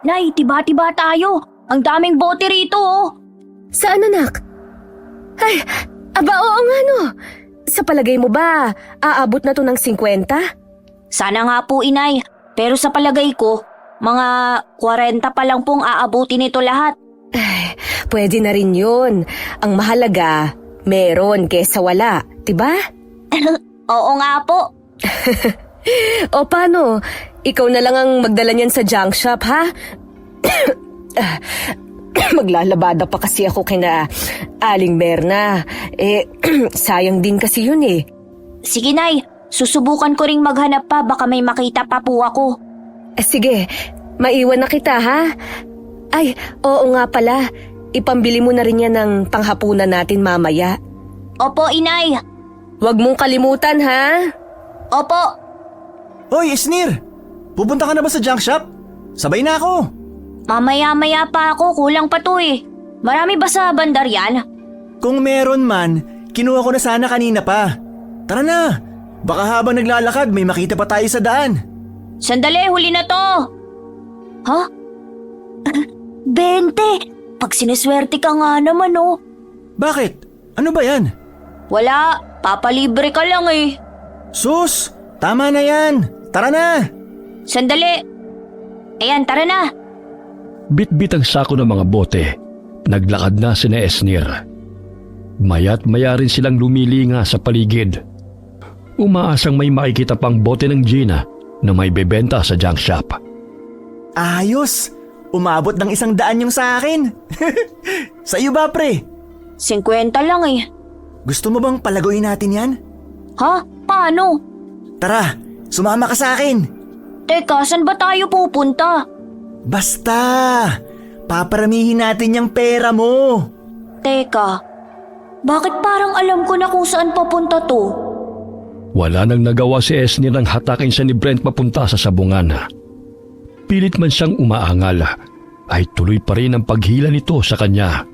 Nay, tiba-tiba tayo. Ang daming bote rito oh. Saan anak? Ay, aba oo nga no. Sa palagay mo ba, aabot na to ng 50? Sana nga po inay, pero sa palagay ko, mga 40 pa lang pong aabutin ito lahat. Ay, pwede na rin yun. Ang mahalaga, meron kesa wala, diba? Oo nga po. O paano? Ikaw na lang ang magdala niyan sa junk shop, ha? Maglalabada pa kasi ako kina Aling Berna. Sayang din kasi yun eh. Sige nay, susubukan ko ring maghanap pa baka may makita pa po ako. Sige, maiwan na kita, ha? Ay, oo nga pala. Ipambili mo na rin yan ng panghapunan natin mamaya. Opo inay. Huwag mong kalimutan, ha? Opo. Hoy, Esnir! Pupunta ka na ba sa junk shop? Sabay na ako. Mamaya-maya pa ako, kulang pa to eh. Marami ba sa bandar yan? Kung meron man, kinuha ko na sana kanina pa. Tara na! Baka habang naglalakad may makita pa tayo sa daan. Sandali, huli na to. Ha? 20! Pag siniswerte ka nga naman oh. Bakit? Ano ba yan? Wala, papalibre ka lang eh. Sus! Tama na yan! Tara na! Sandali. Ayan, tara na. Bit-bit ang sako ng mga bote. Naglakad na sina Esnir. Maya't maya rin silang lumilinga sa paligid. Umaasang may makikita pang bote ng Gina na may bebenta sa junk shop. Ayos! Umabot ng 100 yung sa akin. Sa iyo ba, pre? 50 lang eh. Gusto mo bang palaguin natin yan? Ha? Paano? Tara, sumama ka sa akin. Teka, saan ba tayo pupunta? Basta! Paparamihin natin yung pera mo. Teka, bakit parang alam ko na kung saan papunta to? Wala nang nagawa si Esnir nang hatakin siya ni Brent papunta sa sabungan. Pilit man siyang umaangal, ay tuloy pa rin ang paghila nito sa kanya.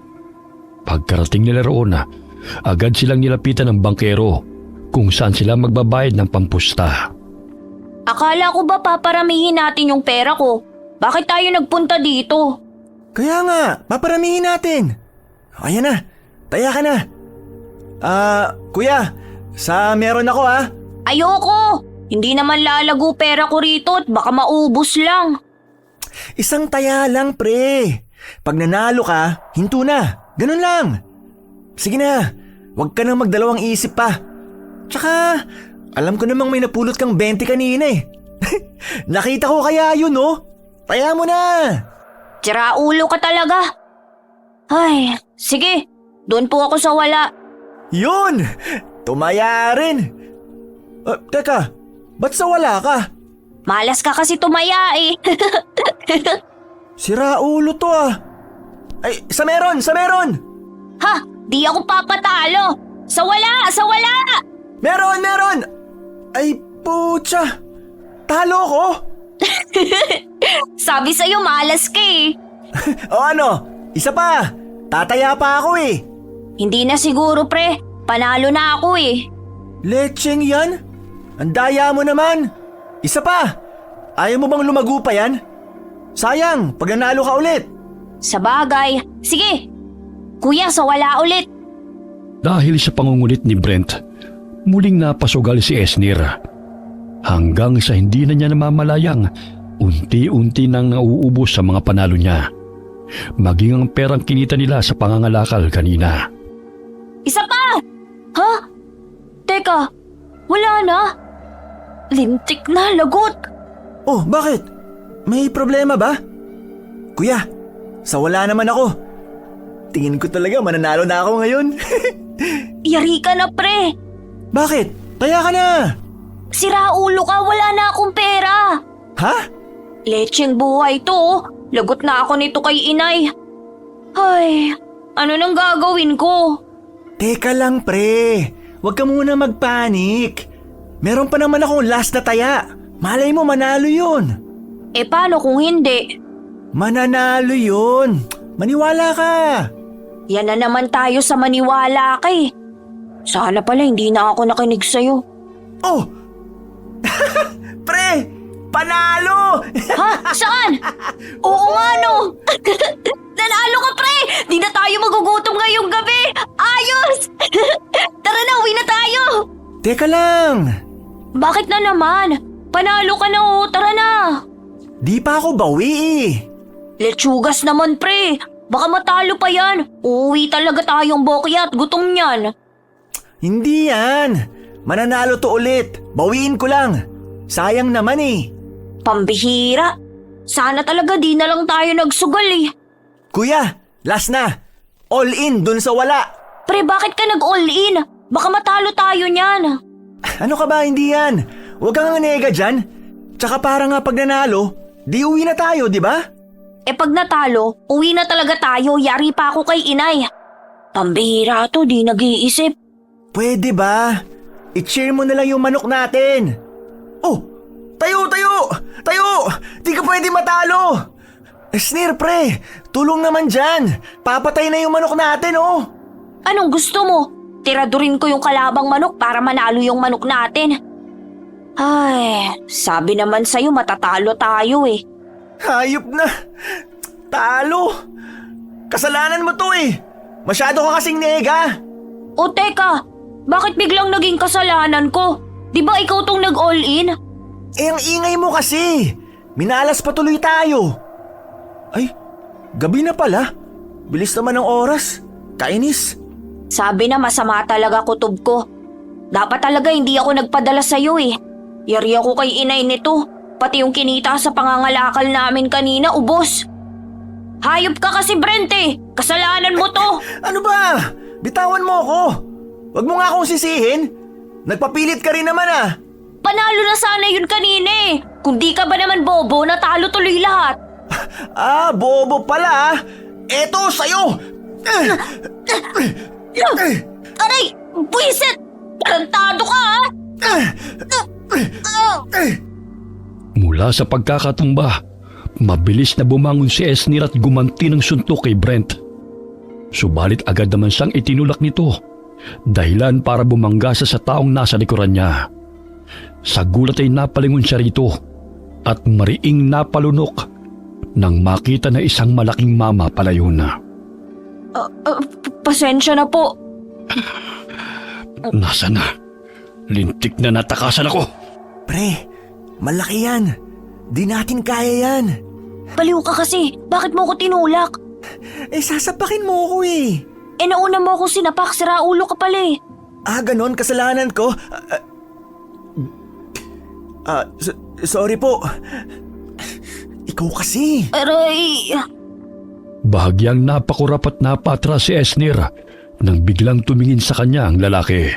Pagkarating nila roon, agad silang nilapitan ng bangkero kung saan sila magbabayad ng pampusta. Akala ko ba paparamihin natin yung pera ko? Bakit tayo nagpunta dito? Kaya nga, paparamihin natin. Ayan na, taya ka na. Kuya, meron ako ha. Ayoko! Hindi naman lalago pera ko rito at baka maubos lang. Isang taya lang, pre. Pag nanalo ka, hinto na. Ganun lang. Sige na, huwag ka nang magdalawang isip pa. Tsaka, alam ko namang may napulot kang 20 kanina eh. Nakita ko kaya yun oh. Taya mo na. Tira ulo ka talaga. Ay, sige. Doon po ako sa wala. Yun! Tumaya rin. Teka, ba't sa wala ka? Malas ka kasi tumaya eh. Sira ulo to ah. Ay, sa meron! Ha? Di ako papatalo. Sa wala! Sa wala! Meron! Ay, putya. Talo ko? Sabi sa'yo malas ka eh. O ano? Isa pa. Tataya pa ako eh. Hindi na siguro pre. Panalo na ako eh. Lecheng yan? Ang daya mo naman. Isa pa. Ayaw mo bang lumago pa yan? Sayang, pag nanalo ka ulit. Sa bagay. Sige. Kuya, sa wala ulit. Dahil sa pangungulit ni Brent, muling napasugal si Esnir. Hanggang sa hindi na niya namamalayang, unti-unti nang nauubos sa mga panalo niya. Maging ang perang kinita nila sa pangangalakal kanina. Isa pa! Ha? Teka, wala na. Lintik na, lagot. Oh, bakit? May problema ba? Kuya, sa wala naman ako. Tingin ko talaga mananalo na ako ngayon. Yari ka na pre. Bakit? Taya ka na. Sira ulo ka, wala na akong pera. Ha? Lecheng buhay to. Lagot na ako nito kay inay. Ay, ano nang gagawin ko? Teka lang pre, huwag ka muna magpanik. Meron pa naman akong last na taya. Malay mo manalo yun. Eh paano kung hindi? Mananalo yun. Maniwala ka. Yan na naman tayo sa maniwala ka eh. Sana pala hindi na ako nakinig sa'yo. Oh! Pre, Panalo! Ha? Saan? Oo nga no! Nanalo ka pre! Di na tayo magugutom ngayong gabi! Ayos! Tara na, uwi na tayo! Teka lang! Bakit na naman? Panalo ka na oh, tara na! Di pa ako bawi eh. Lechugas naman pre! Baka matalo pa yan! Uuwi talaga tayong bokyat, gutom niyan! Hindi yan. Mananalo to ulit. Bawiin ko lang. Sayang naman eh. Pambihira! Sana talaga di na lang tayo nagsugal eh! Kuya, last na. All in dun sa wala. Pre, bakit ka nag-all in? Baka matalo tayo niyan! Ano ka ba, hindi yan? Huwag kang nega dyan. Tsaka para nga pag nanalo, di uwi na tayo, di ba? Eh pag natalo, uwi na talaga tayo, yari pa ako kay inay. Pambihira to, di nag-iisip. Pwede ba? I-cheer mo na lang yung manok natin. Oh, tayo! Tayo! Di ka pwede matalo! Snir, pre, tulong naman dyan. Papatay na yung manok natin, oh. Anong gusto mo? Tiradurin ko yung kalabang manok para manalo yung manok natin. Ay, sabi naman sa'yo matatalo tayo eh. Hayop na. Talo. Kasalanan mo to eh. Masyado ka kasing nega. O teka, bakit biglang naging kasalanan ko? Di ba ikaw tong nag-all in? Eh, ang ingay mo kasi. Minalas pa tuloy tayo. Ay, gabi na pala. Bilis naman ng oras. Kainis. Sabi na masama talaga kutob ko. Dapat talaga hindi ako nagpadala sa'yo eh. Yari ako kay inay nito. Pati yung kinita sa pangangalakal namin kanina, ubos. Hayop ka kasi Brent eh. Kasalanan mo to. Ano ba? Bitawan mo ako. Wag mo nga akong sisihin. Nagpapilit ka rin naman ah. Panalo na sana yun kanina eh. Kung di ka ba naman bobo, natalo tuloy lahat. Ah, bobo pala ah. Eto, sa'yo. Aray! Buisit! Tarantado ka ah! Mula sa pagkakatumba, mabilis na bumangon si Esnir at gumanti ng suntok kay Brent. Subalit agad naman siyang itinulak nito, dahilan para bumangga sa taong nasa likuran niya. Sa gulat ay napalingon siya rito at mariing napalunok nang makita na isang malaking mama palayo na. Pasensya na po. Nasa na? Lintik na natakasan ako. Pre, malaki yan. Di natin kaya yan. Baliw ka kasi. Bakit mo ko tinulak? Eh, sasapakin mo ako eh. Eh nauna mo ako sinapak, sira ulo ka pala eh. Ah, ganon, kasalanan ko. Sorry po. Ikaw kasi. Aray! Bahagyang napakurap at napatras si Esnir nang biglang tumingin sa kanya ang lalaki.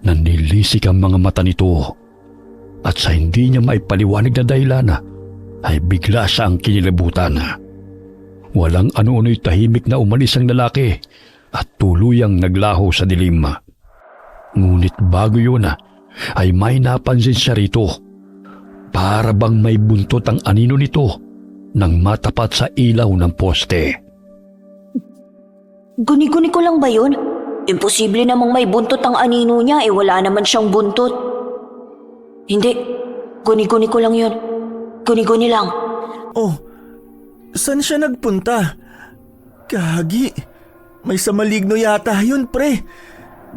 Nanilisik ang mga mata nito at sa hindi niya maipaliwanag na dahilan ay bigla siyang kinilabutan. Walang ano-ano'y tahimik na umalis ang lalaki at tuluyang naglaho sa dilim. Ngunit bago yun ay may napansin siya rito. Para bang may buntot ang anino nito nang matapat sa ilaw ng poste. Guni-guni ko lang ba yun? Imposible namang may buntot ang anino niya wala naman siyang buntot. Hindi, guni-guni ko lang yun. Guni-guni lang. Oh, saan siya nagpunta? Gagi, may sa maligno yata yun, pre.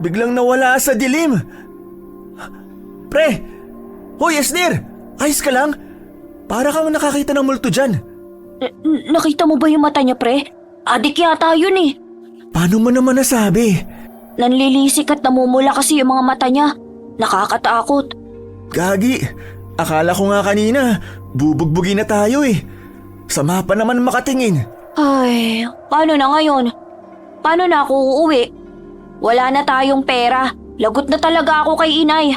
Biglang nawala sa dilim. Pre! Hoy, Esnir! Ayos ka lang? Para kang nakakita ng multo dyan. Nakita mo ba yung mata niya, pre? Adik yata yun eh. Paano mo naman nasabi? Nanlilisik at namumula kasi yung mga mata niya. Nakakatakot. Gagi, akala ko nga kanina, bubugbugin na tayo eh. Sama pa naman makatingin. Ay, paano na ngayon? Paano na ako uuwi? Wala na tayong pera. Lagot na talaga ako kay inay.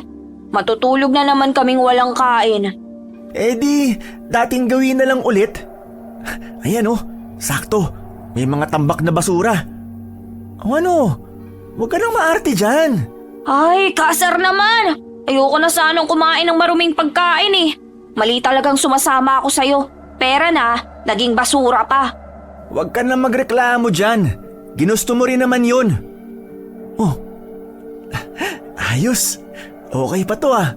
Matutulog na naman kaming walang kain. Eh di, dating gawin na lang ulit. Ayan oh, sakto. May mga tambak na basura. O ano, huwag ka nang maarte dyan. Ay, kasar naman! Ayoko na sanang kumain ng maruming pagkain eh. Mali talagang sumasama ako sa'yo. Pera na, naging basura pa. Huwag ka na magreklamo dyan. Ginusto mo rin naman yun. Oh, ayos. Okay pa to ah.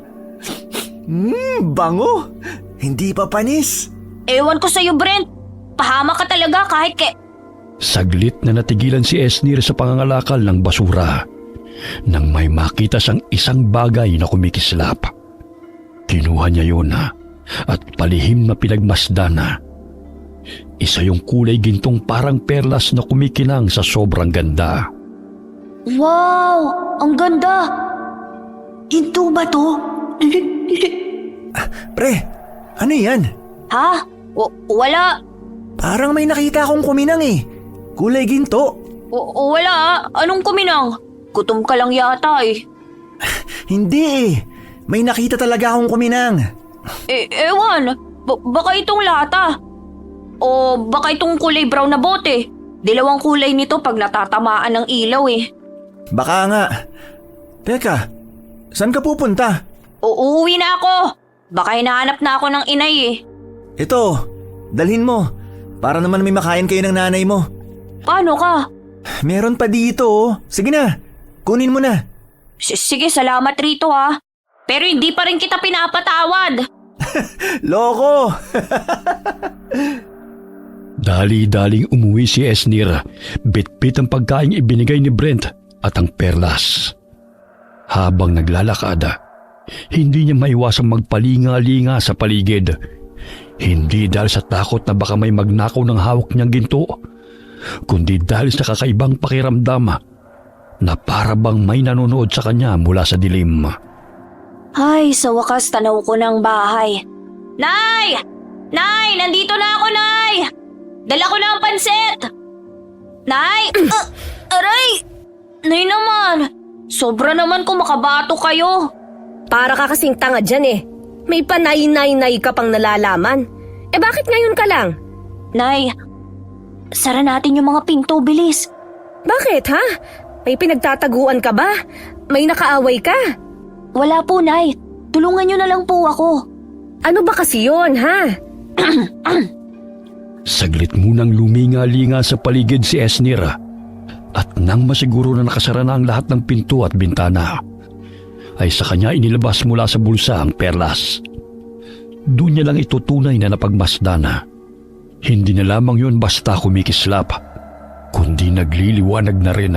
Bango. Hindi pa panis. Ewan ko sa'yo, Brent. Pahama ka talaga kahit Saglit na natigilan si Esnir sa pangangalakal ng basura nang may makita siyang isang bagay na kumikislap. Kinuha niya yun at palihim na pinagmasdan na. Isa yung kulay gintong parang perlas na kumikinang sa sobrang ganda. Wow! Ang ganda! Ginto ba to? Pre, ano yan? Ha? Wala. Parang may nakita akong kuminang eh. Kulay ginto. Wala. Anong kuminang? Gutom ka lang yata eh. Hindi eh. May nakita talaga akong kuminang. Ewan. Baka itong lata. O baka itong kulay brown na bote. Dilawang kulay nito pag natatamaan ng ilaw eh. Baka nga. Teka, saan ka pupunta? Uuwi na ako. Baka hinahanap na ako ng inay eh. Ito, dalhin mo. Para naman may makain kayo ng nanay mo. Paano ka? Meron pa dito oh. Sige na, kunin mo na. Sige, salamat rito ha. Pero hindi pa rin kita pinapatawad. Loko! Dali-daling umuwi si Esnir, bit-bit ang pagkaing ibinigay ni Brent at ang perlas. Habang naglalakad, hindi niya maiwasang magpalinga-linga sa paligid. Hindi dahil sa takot na baka may magnakaw ng hawak niyang ginto, kundi dahil sa kakaibang pakiramdam na para bang may nanonood sa kanya mula sa dilim. Ay, sa wakas tanaw ko ng bahay. Nay! Nay! Nandito na ako, Nay! Dala ko na ang pansit! Nay! Aray! Nay naman! Sobra naman kung makabato kayo. Para ka kasing tanga dyan eh. May panay-nay-nay ka pang nalalaman. Bakit ngayon ka lang? Nay, sara natin yung mga pinto, bilis. Bakit ha? May pinagtataguan ka ba? May nakaaway ka? Wala po, Nay. Tulungan niyo na lang po ako. Ano ba kasi yun ha? Saglit munang luminga-linga sa paligid si Esnir at nang masiguro na nakasara na ang lahat ng pinto at bintana, ay sa kanya inilabas mula sa bulsa ang perlas. Doon niya lang itutunay na napagmasdan na. Hindi na lamang yun basta kumikislap, kundi nagliliwanag na rin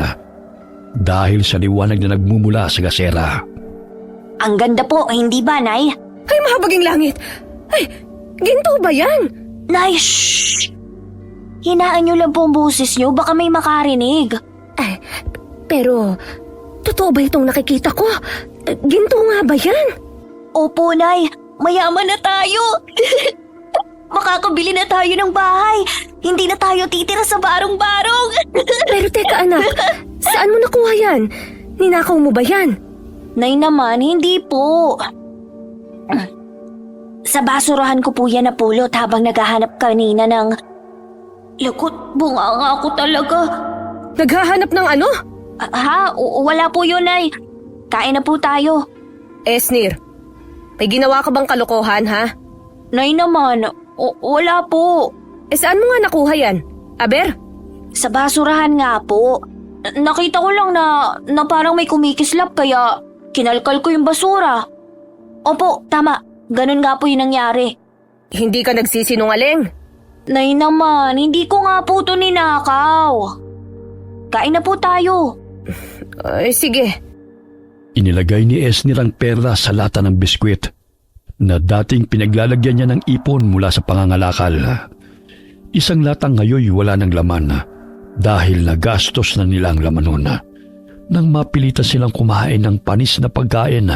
dahil sa liwanag na nagmumula sa gasera. Ang ganda po, hindi ba, Nay? Ay, mahabaging langit! Ay, ginto ba yan? Nay, shhh! Hinaan niyo lang po ang boses niyo, baka may makarinig. Ay, pero, totoo ba itong nakikita ko? Ginto nga ba yan? Opo, Nay. Mayaman na tayo. Makakabili na tayo ng bahay. Hindi na tayo titira sa barong-barong. Pero teka anak, saan mo nakuha yan? Ninakaw mo ba yan? Nay naman, hindi po. Sa basurahan ko po yan napulot habang naghahanap kanina ng... Lagot, bunganga ako talaga. Naghahanap ng ano? Wala po yun, Nay. Kain na po tayo. Esnir, may ginawa ka bang kalokohan ha? Nay naman, wala po. Saan mo nga nakuha yan? Aber? Sa basurahan nga po. Nakita ko lang na parang may kumikislap kaya kinalkal ko yung basura. Opo, tama. Ganun nga po yung nangyari. Hindi ka nagsisinungaling? Nay naman, hindi ko nga po ito ninakaw. Kain na po tayo. Ay, sige. Inilagay ni Esnir ang perla sa lata ng biskwit na dating pinaglalagyan niya ng ipon mula sa pangangalakal. Isang latang ngayoy wala ng laman dahil nagastos na nila ang laman nun. Nang mapilitan silang kumain ng panis na pagkain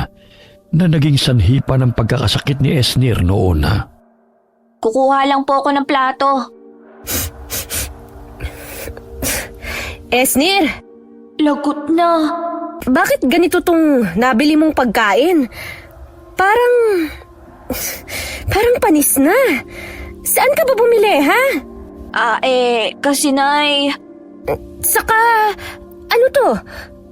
na naging sanhi pa ng pagkakasakit ni Esnir noon. Kukuha lang po ako ng plato. Esnir! Lagot na. Bakit ganito tong nabili mong pagkain? Parang panis na. Saan ka ba bumili, ha? Kasi Nay... Saka, ano to?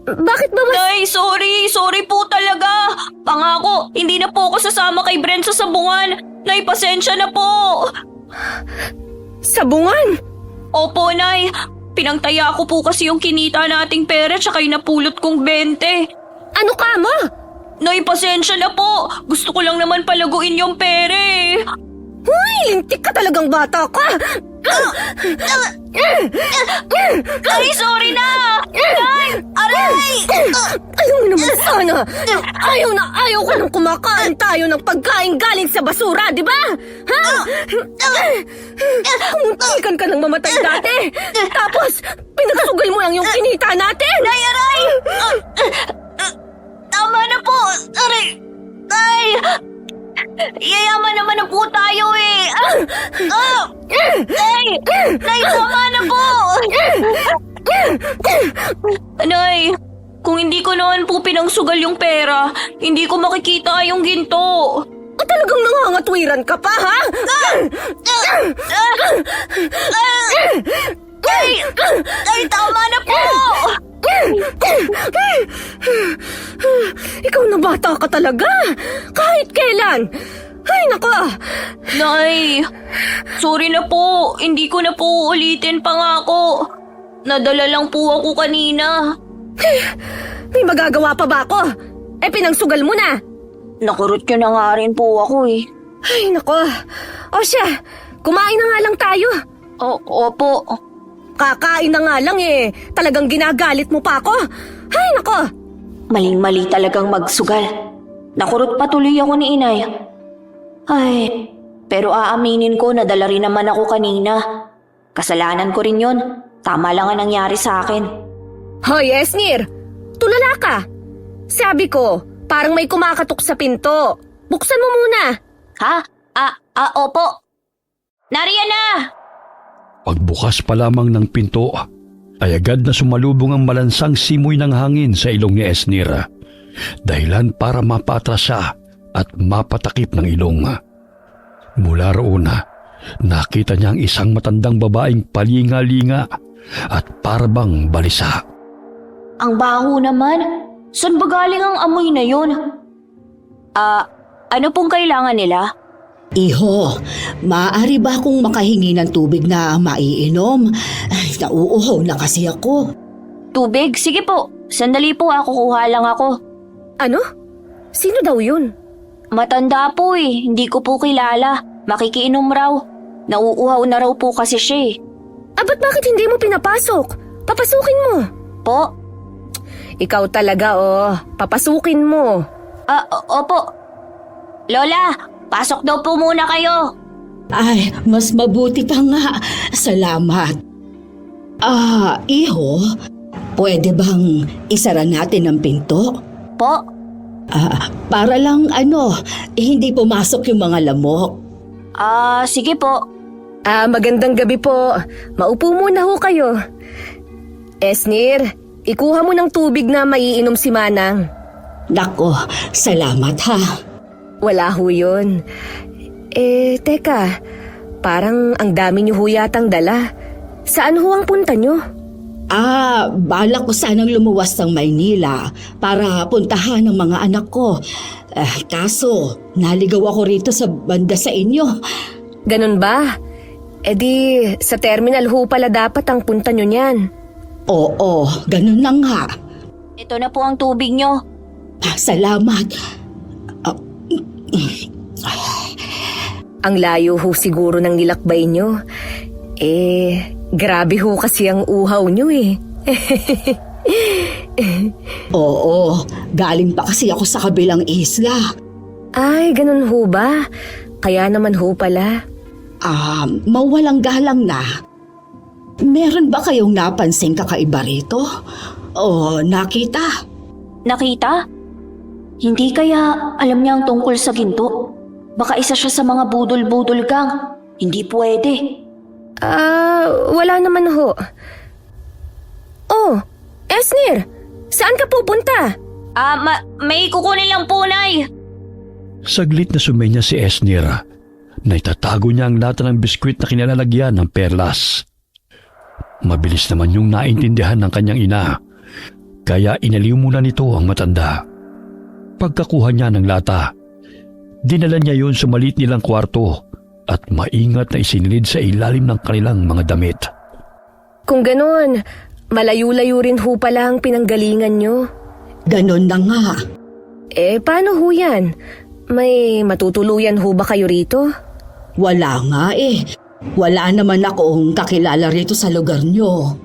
Bakit ba Nay, sorry po talaga. Pangako, hindi na po ako sasama kay Brent sa sabungan. Nay, pasensya na po. Sabungan? Opo, Nay. Pinangtaya ko po kasi yung kinita nating pera tsaka yung napulot kong 20. Ano ka mo? Nay, pasensya na po. Gusto ko lang naman palaguin yung pere. Ay, lintik ka talagang bata ka! Nay, sorry na! Nay! Aray! Alam mo naman sana, ayaw ko nang kumakain tayo ng pagkain galing sa basura, di ba? Ha? Muntikan ka nang mamatay dati. Tapos, pinagsugay mo lang yung kinita natin. Nay, aray! Tama na po! Aray! Nay! Yayaman naman na po tayo eh! Nay! Nay, tama na po! Nay, kung hindi ko naman po pinangsugal yung pera, hindi ko makikita yung ginto. O talagang nangangatwiran ka pa, ha? Nay! Nay, tama na po! Ikaw na bata ka talaga. Kahit kailan. Ay, nako. Nay, sorry na po. Hindi ko na po ulitin pa nga ako. Nadala lang po ako kanina. May magagawa pa ba ako? Pinangsugal mo na. Nakurot ka na nga rin po ako eh. Ay, nako. O siya, kumain na nga lang tayo. Opo. Kakain na nga lang talagang ginagalit mo pa ako. Ay, nako. Maling-mali talagang magsugal. Nakurot pa tuloy ako ni inay. Ay, pero aaminin ko na dala rin naman ako kanina. Kasalanan ko rin yun. Tama lang ang nangyari sa akin. Hoy, Esnir! Tulala ka! Sabi ko, parang may kumakatok sa pinto. Buksan mo muna! Ha? Opo. Nariyan na! Pagbukas pa lamang ng pinto, ay agad na sumalubong ang malansang simoy ng hangin sa ilong ni Esnir. Dahilan para mapatras siya at mapatakip ng ilong. Mula roon, nakita niya ang isang matandang babaeng palinga-linga at parabang balisa. Ang baho naman. Saan ba galing ang amoy na yun? Ano pong kailangan nila? Iho, maaari ba akong makahingi ng tubig na maiinom? Ay, nauuhaw na kasi ako. Tubig? Sige po. Sandali po, kukuha lang ako. Ano? Sino daw yun? Matanda po eh. Hindi ko po kilala. Makikiinom raw. Nauuhaw na raw po kasi siya eh. Ba't bakit hindi mo pinapasok? Papasukin mo. Po? Ikaw talaga, papasukin mo. Opo. Lola, pasok daw po muna kayo. Ay, mas mabuti pa nga. Salamat. Iho, pwede bang isara natin ang pinto? Po? Para lang hindi pumasok yung mga lamok. Sige po. Magandang gabi po. Maupo muna ho kayo. Esnir, ikuha mo ng tubig na maiinom si Manang. Nako, salamat ha. Wala ho yun. Teka, parang ang dami niyo ho yatang dala. Saan ho ang punta niyo? Balak ko sanang lumuwas ng Maynila para puntahan ang mga anak ko. Kaso, naligaw ako rito sa banda sa inyo. Ganun ba? Di, sa terminal ho pala dapat ang punta niyo niyan. Oo, ganun na nga. Ito na po ang tubig nyo. Salamat. Ang layo ho siguro ng nilakbay niyo. Grabe ho kasi ang uhaw niyo Oo, galing pa kasi ako sa kabilang isla. Ay, ganun ho ba? Kaya naman ho pala. Mawalang galang na. Meron ba kayong napansing kakaiba rito? O nakita? Nakita? Hindi kaya alam niya ang tungkol sa ginto? Baka isa siya sa mga budol-budol gang. Hindi pwede. Wala naman ho. Oh, Esnir, saan ka pupunta? May kukunin lang po, Nay. Saglit na sumenya si Esnir na itatago niya ang lata ng biskwit na kinalalagyan ng perlas. Mabilis naman yung naintindihan ng kanyang ina, kaya inaliw muna nito ang matanda. Pagkakuha niya ng lata, dinala niya yun sa maliit nilang kwarto at maingat na isinilid sa ilalim ng kanilang mga damit. Kung ganon, malayo-layo rin ho pala ang pinanggalingan nyo. Ganon na nga. Paano ho yan? May matutuluyan ho ba kayo rito? Wala nga eh. Wala naman akong kakilala rito sa lugar nyo.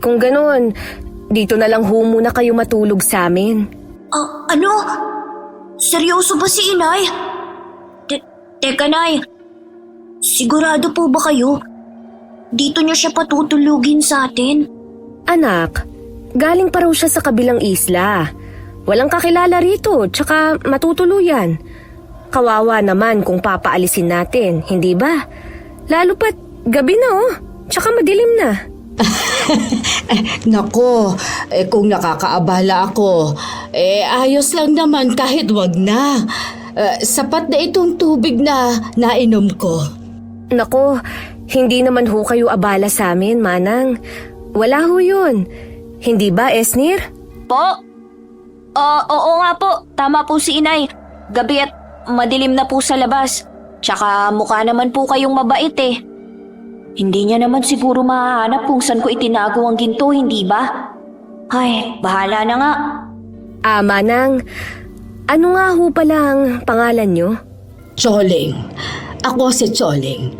Kung ganoon, dito na lang ho muna kayo matulog sa amin. Ano? Seryoso ba si inay? Teka, Nay. Sigurado po ba kayo? Dito niyo siya patutulugin sa atin? Anak, galing pa raw siya sa kabilang isla. Walang kakilala rito, tsaka matutuluyan. Kawawa naman kung papaalisin natin, hindi ba? Lalo pat gabi na tsaka madilim na. Nako, kung nakakaabala ako, ayos lang naman kahit wag na. Sapat na itong tubig na nainom ko. Nako, hindi naman ho kayo abala sa amin, Manang. Wala ho yun. Hindi ba, Esnir? Po? Oo nga po. Tama po si inay. Gabi at madilim na po sa labas. Tsaka mukha naman po kayong mabait eh. Hindi niya naman siguro mahahanap kung saan ko itinago ang ginto, hindi ba? Ay, bahala na nga. Manang, ano nga ho pala ang pangalan nyo? Choling. Ako si Choling.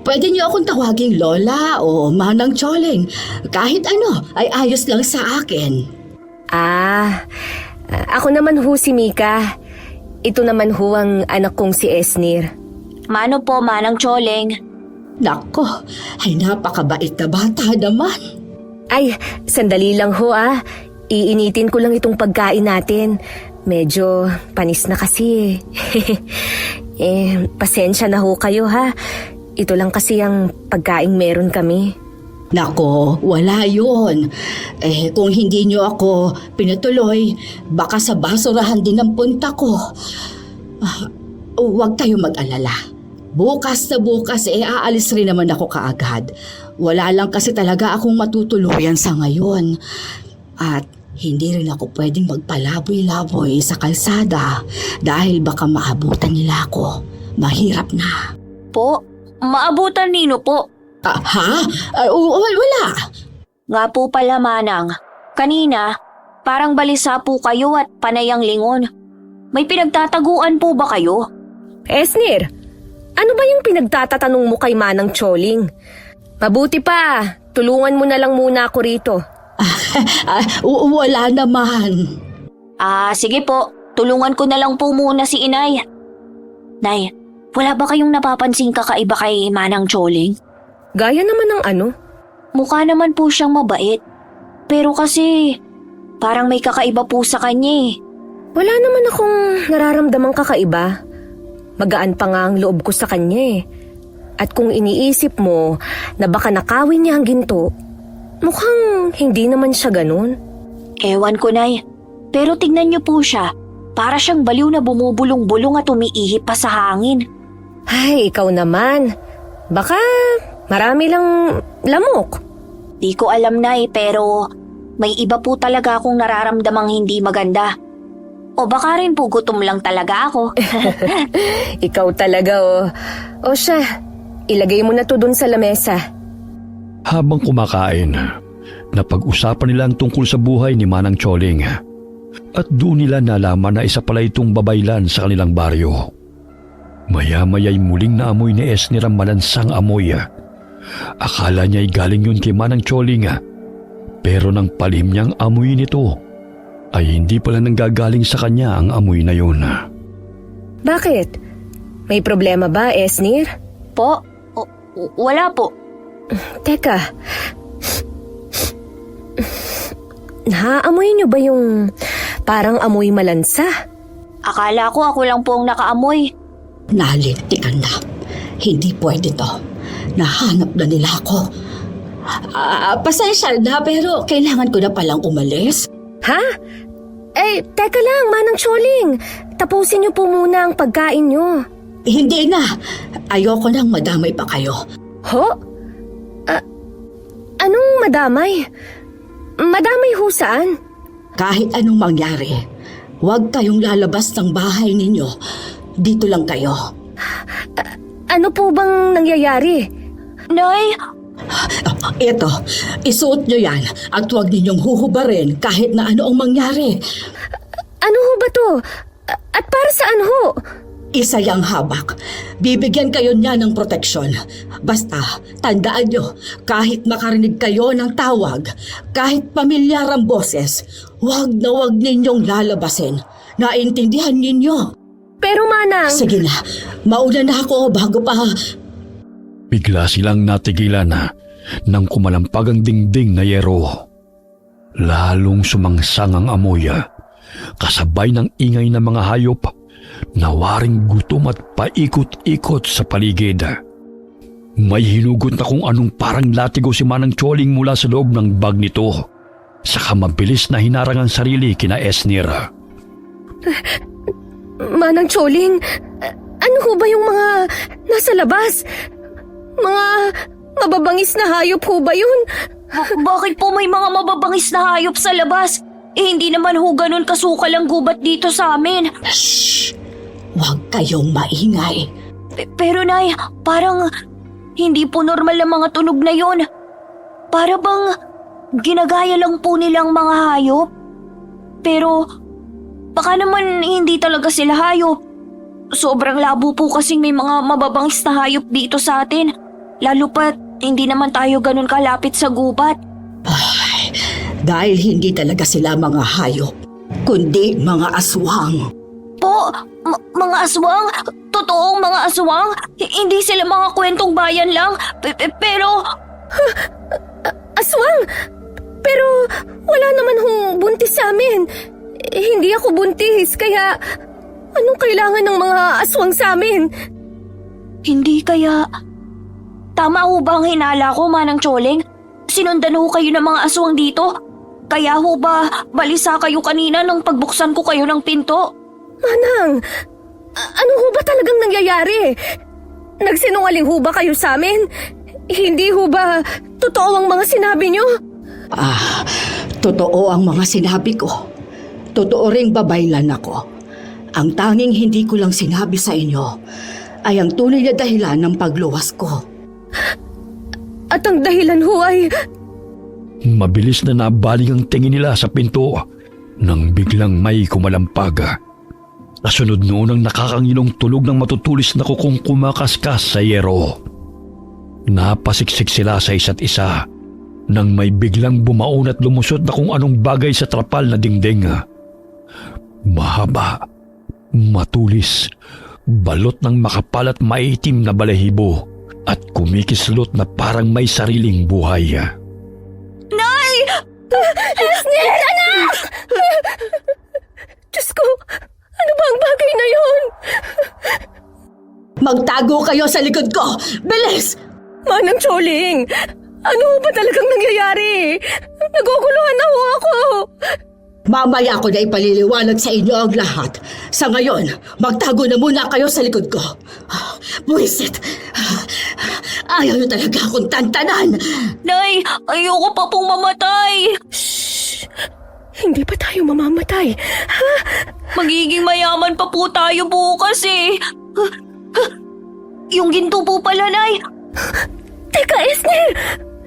Pwede niyo akong tawaging Lola o Manang Choling. Kahit ano ay ayos lang sa akin. Ako naman ho si Mika. Ito naman ho ang anak kong si Esnir. Mano po, Manang Choling? Nako, ay napakabait na bata naman. Ay, sandali lang ho Iinitin ko lang itong pagkain natin. Medyo panis na kasi pasensya na ho kayo ha. Ito lang kasi ang pagkain meron kami. Nako, wala yun. Kung hindi niyo ako pinatuloy, baka sa basurahan din ang punta ko. Huwag kayo mag-alala. Bukas na bukas, aalis rin naman ako kaagad. Wala lang kasi talaga akong matutuluyan sa ngayon. At hindi rin ako pwedeng magpalaboy-laboy sa kalsada dahil baka maabutan nila ako. Mahirap na. Po? Maabutan nino po? Wala. Nga po pala, Manang. Kanina, parang balisa po kayo at panayang lingon. May pinagtataguan po ba kayo? Esnir, ano ba yung pinagtatatanong mo kay Manang Choling? Mabuti pa, tulungan mo na lang muna ako rito. Wala naman. Sige po. Tulungan ko na lang po muna si inay. Nay, wala ba kayong napapansing kakaiba kay Manang Choling? Gaya naman ng ano? Mukha naman po siyang mabait. Pero kasi, parang may kakaiba po sa kanya eh. Wala naman akong nararamdamang kakaiba. Magaan pa nga ang loob ko sa kanya eh. At kung iniisip mo na baka nakawin niya ang ginto, mukhang hindi naman siya ganun. Ewan ko, Nay. Pero tignan niyo po siya. Para siyang baliw na bumubulong-bulong at umiihip pa sa hangin. Ay, ikaw naman. Baka marami lang lamok. Di ko alam, Nay, pero may iba po talaga akong nararamdamang hindi maganda. O baka rin po gutom lang talaga ako. Ikaw talaga O siya, ilagay mo na to dun sa lamesa. Habang kumakain, napag-usapan nila ang tungkol sa buhay ni Manang Choling. At doon nila nalaman na isa pala itong babaylan sa kanilang baryo. Maya-maya'y muling naamoy ni Esnir ang malansang amoy. Akala niya'y galing yun kay Manang Choling. Pero nang palim niyang amoy nito, ay hindi pala nanggagaling sa kanya ang amoy na yun. Bakit? May problema ba, Esnir? Po? Wala po. Teka. Naamoy niyo ba yung parang amoy malansa? Akala ko ako lang po ang nakaamoy. Nalintikan na. Hindi pwede to. Nahanap na nila ako. Pasensya na pero kailangan ko na palang umalis. Ha? Teka lang, Manang Choling. Tapusin niyo po muna ang pagkain niyo. Hindi na. Ayoko nang madamay pa kayo. Ho? Anong madamay? Madamay ho saan? Kahit anong mangyari, huwag kayong lalabas ng bahay ninyo. Dito lang kayo. Ano po bang nangyayari? Nay! Ito, isuot nyo yan at huwag ninyong huhubarin kahit na ano ang mangyari. Ano ho ba to? At para saan ho? Isa yang habak. Bibigyan kayo niya ng proteksyon. Basta, tandaan nyo, kahit makarinig kayo ng tawag, kahit pamilyar ang boses, huwag na huwag ninyong lalabasin. Naintindihan ninyo? Pero Manang... Sige na, mauna na ako bago pa... Bigla silang natigilan nang kumalampag ang dingding na yero. Lalong sumangsang ang amoy, kasabay ng ingay ng mga hayop na waring gutom at paikot-ikot sa paligid. May hinugot na kung anong parang latigo si Manang Choling mula sa loob ng bag nito. Saka mabilis na hinarang ang sarili kina Esnir. Manang Choling, ano ho ba yung mga nasa labas? Mga mababangis na hayop ho ba yun? Bakit po may mga mababangis na hayop sa labas? Hindi naman ho ganun kasukal ang gubat dito sa amin. Shh! Huwag kayong maingay. Pero Nay, parang hindi po normal ang mga tunog na yon. Para bang ginagaya lang po nilang mga hayop. Pero baka naman hindi talaga sila hayop. Sobrang labo po kasing may mga mababangis na hayop dito sa atin. Lalo pat hindi naman tayo ganun kalapit sa gubat. Ay, dahil hindi talaga sila mga hayop, kundi mga aswang. Po, mga aswang? Totoong mga aswang? Hindi sila mga kwentong bayan lang. Pero... Aswang! Pero wala naman hong buntis sa amin. Hindi ako buntis, kaya anong kailangan ng mga aswang sa amin? Hindi kaya... Tama ho ba ang hinala ko, Manang Choling? Sinundan ho kayo ng mga aswang dito? Kaya ho ba balisa kayo kanina nung pagbuksan ko kayo ng pinto? Manang, ano ho ba talagang nangyayari? Nagsinungaling ho ba kayo sa amin? Hindi ho ba totoo ang mga sinabi niyo? Totoo ang mga sinabi ko. Totoo ring babaylan ako. Ang tanging hindi ko lang sinabi sa inyo ay ang tunay na dahilan ng pagluwas ko. At ang dahilan ho ay... Mabilis na nabaling ang tingin nila sa pinto nang biglang may kumalampag. Nasunod noon ang nakakangilong tulog ng matutulis na kukong kumakaskas sa yero. Napasiksik sila sa isa't isa nang may biglang bumaon at lumusot na kung anong bagay sa trapal na dingding. Mahaba, matulis, balot ng makapal at maitim na balahibo at kumikislot na parang may sariling buhay. Nay! Esnir, anak! Diyos ko, ano ba ang bagay na yon? Magtago kayo sa likod ko! Bilis! Manang Choling, ano ba talagang nangyayari? Naguguluhan na ho ako. Mamaya ko na ipaliliwanag sa inyo ang lahat. Sa ngayon, magtago na muna kayo sa likod ko. Buwisit! Ayaw niyo talaga akong tantanan! Nay, ayoko pa pong mamatay. Shh! Hindi pa tayo mamamatay. Ha? Magiging mayaman pa po tayo bukas eh. Yung ginto po pala, Nay. Teka, Esnir!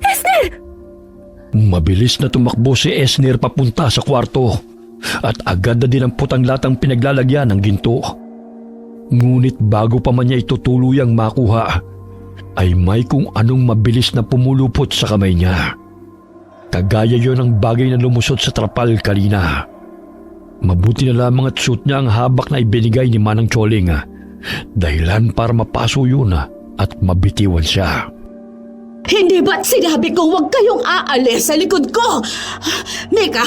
Esnir! Mabilis na tumakbo si Esnir papunta sa kwarto at agad na dinampot ang latang pinaglalagyan ng ginto. Ngunit bago pa man niya ito tuluyang makuha, ay may kung anong mabilis na pumulupot sa kamay niya. Kagaya yon ng bagay na lumusot sa trapal kanina. Mabuti na lamang at suit niya ang habak na ibinigay ni Manang Choling, dahilan para mapaso yun at mabitiwan siya. Hindi ba't sinabi ko huwag kayong aalis sa likod ko? Mika,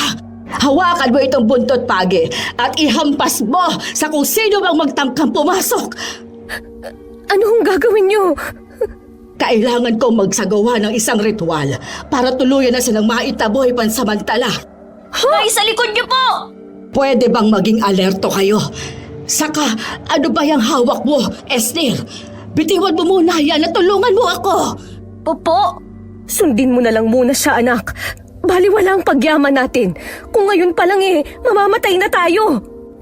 hawakan mo itong buntot pagi at ihampas mo sa kung sino bang magtangkang pumasok. Ano hong gagawin niyo? Kailangan kong magsagawa ng isang ritual para tuluyan na silang maitaboy pansamantala. Nay, sa likod niyo po! Pwede bang maging alerto kayo? Saka, ano ba yung hawak mo, Esnir? Bitiwan mo muna yan at tulungan mo ako. Popo, Sundin mo na lang muna siya, anak. Baliwala ang pagyaman natin. Kung ngayon pa lang mamamatay na tayo.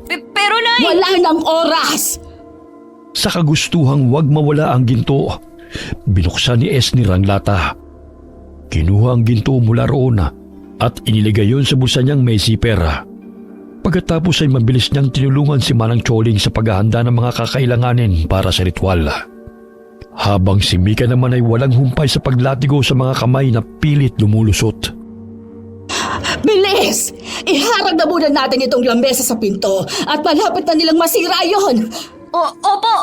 pero Nay... Wala nang oras! Sa kagustuhang wag mawala ang ginto, binuksan ni Esnir ang lata. Kinuha ang ginto mula roon at iniligay yon sa bulsa niyang may zipper. Pagkatapos ay mabilis niyang tinulungan si Manang Choling sa paghahanda ng mga kakailanganin para sa ritual. Habang si Mika naman ay walang humpay sa paglatigo sa mga kamay na pilit lumulusot. Bilis! Iharag na muna natin itong lamesa sa pinto at malapit na nilang masira yon. Opo!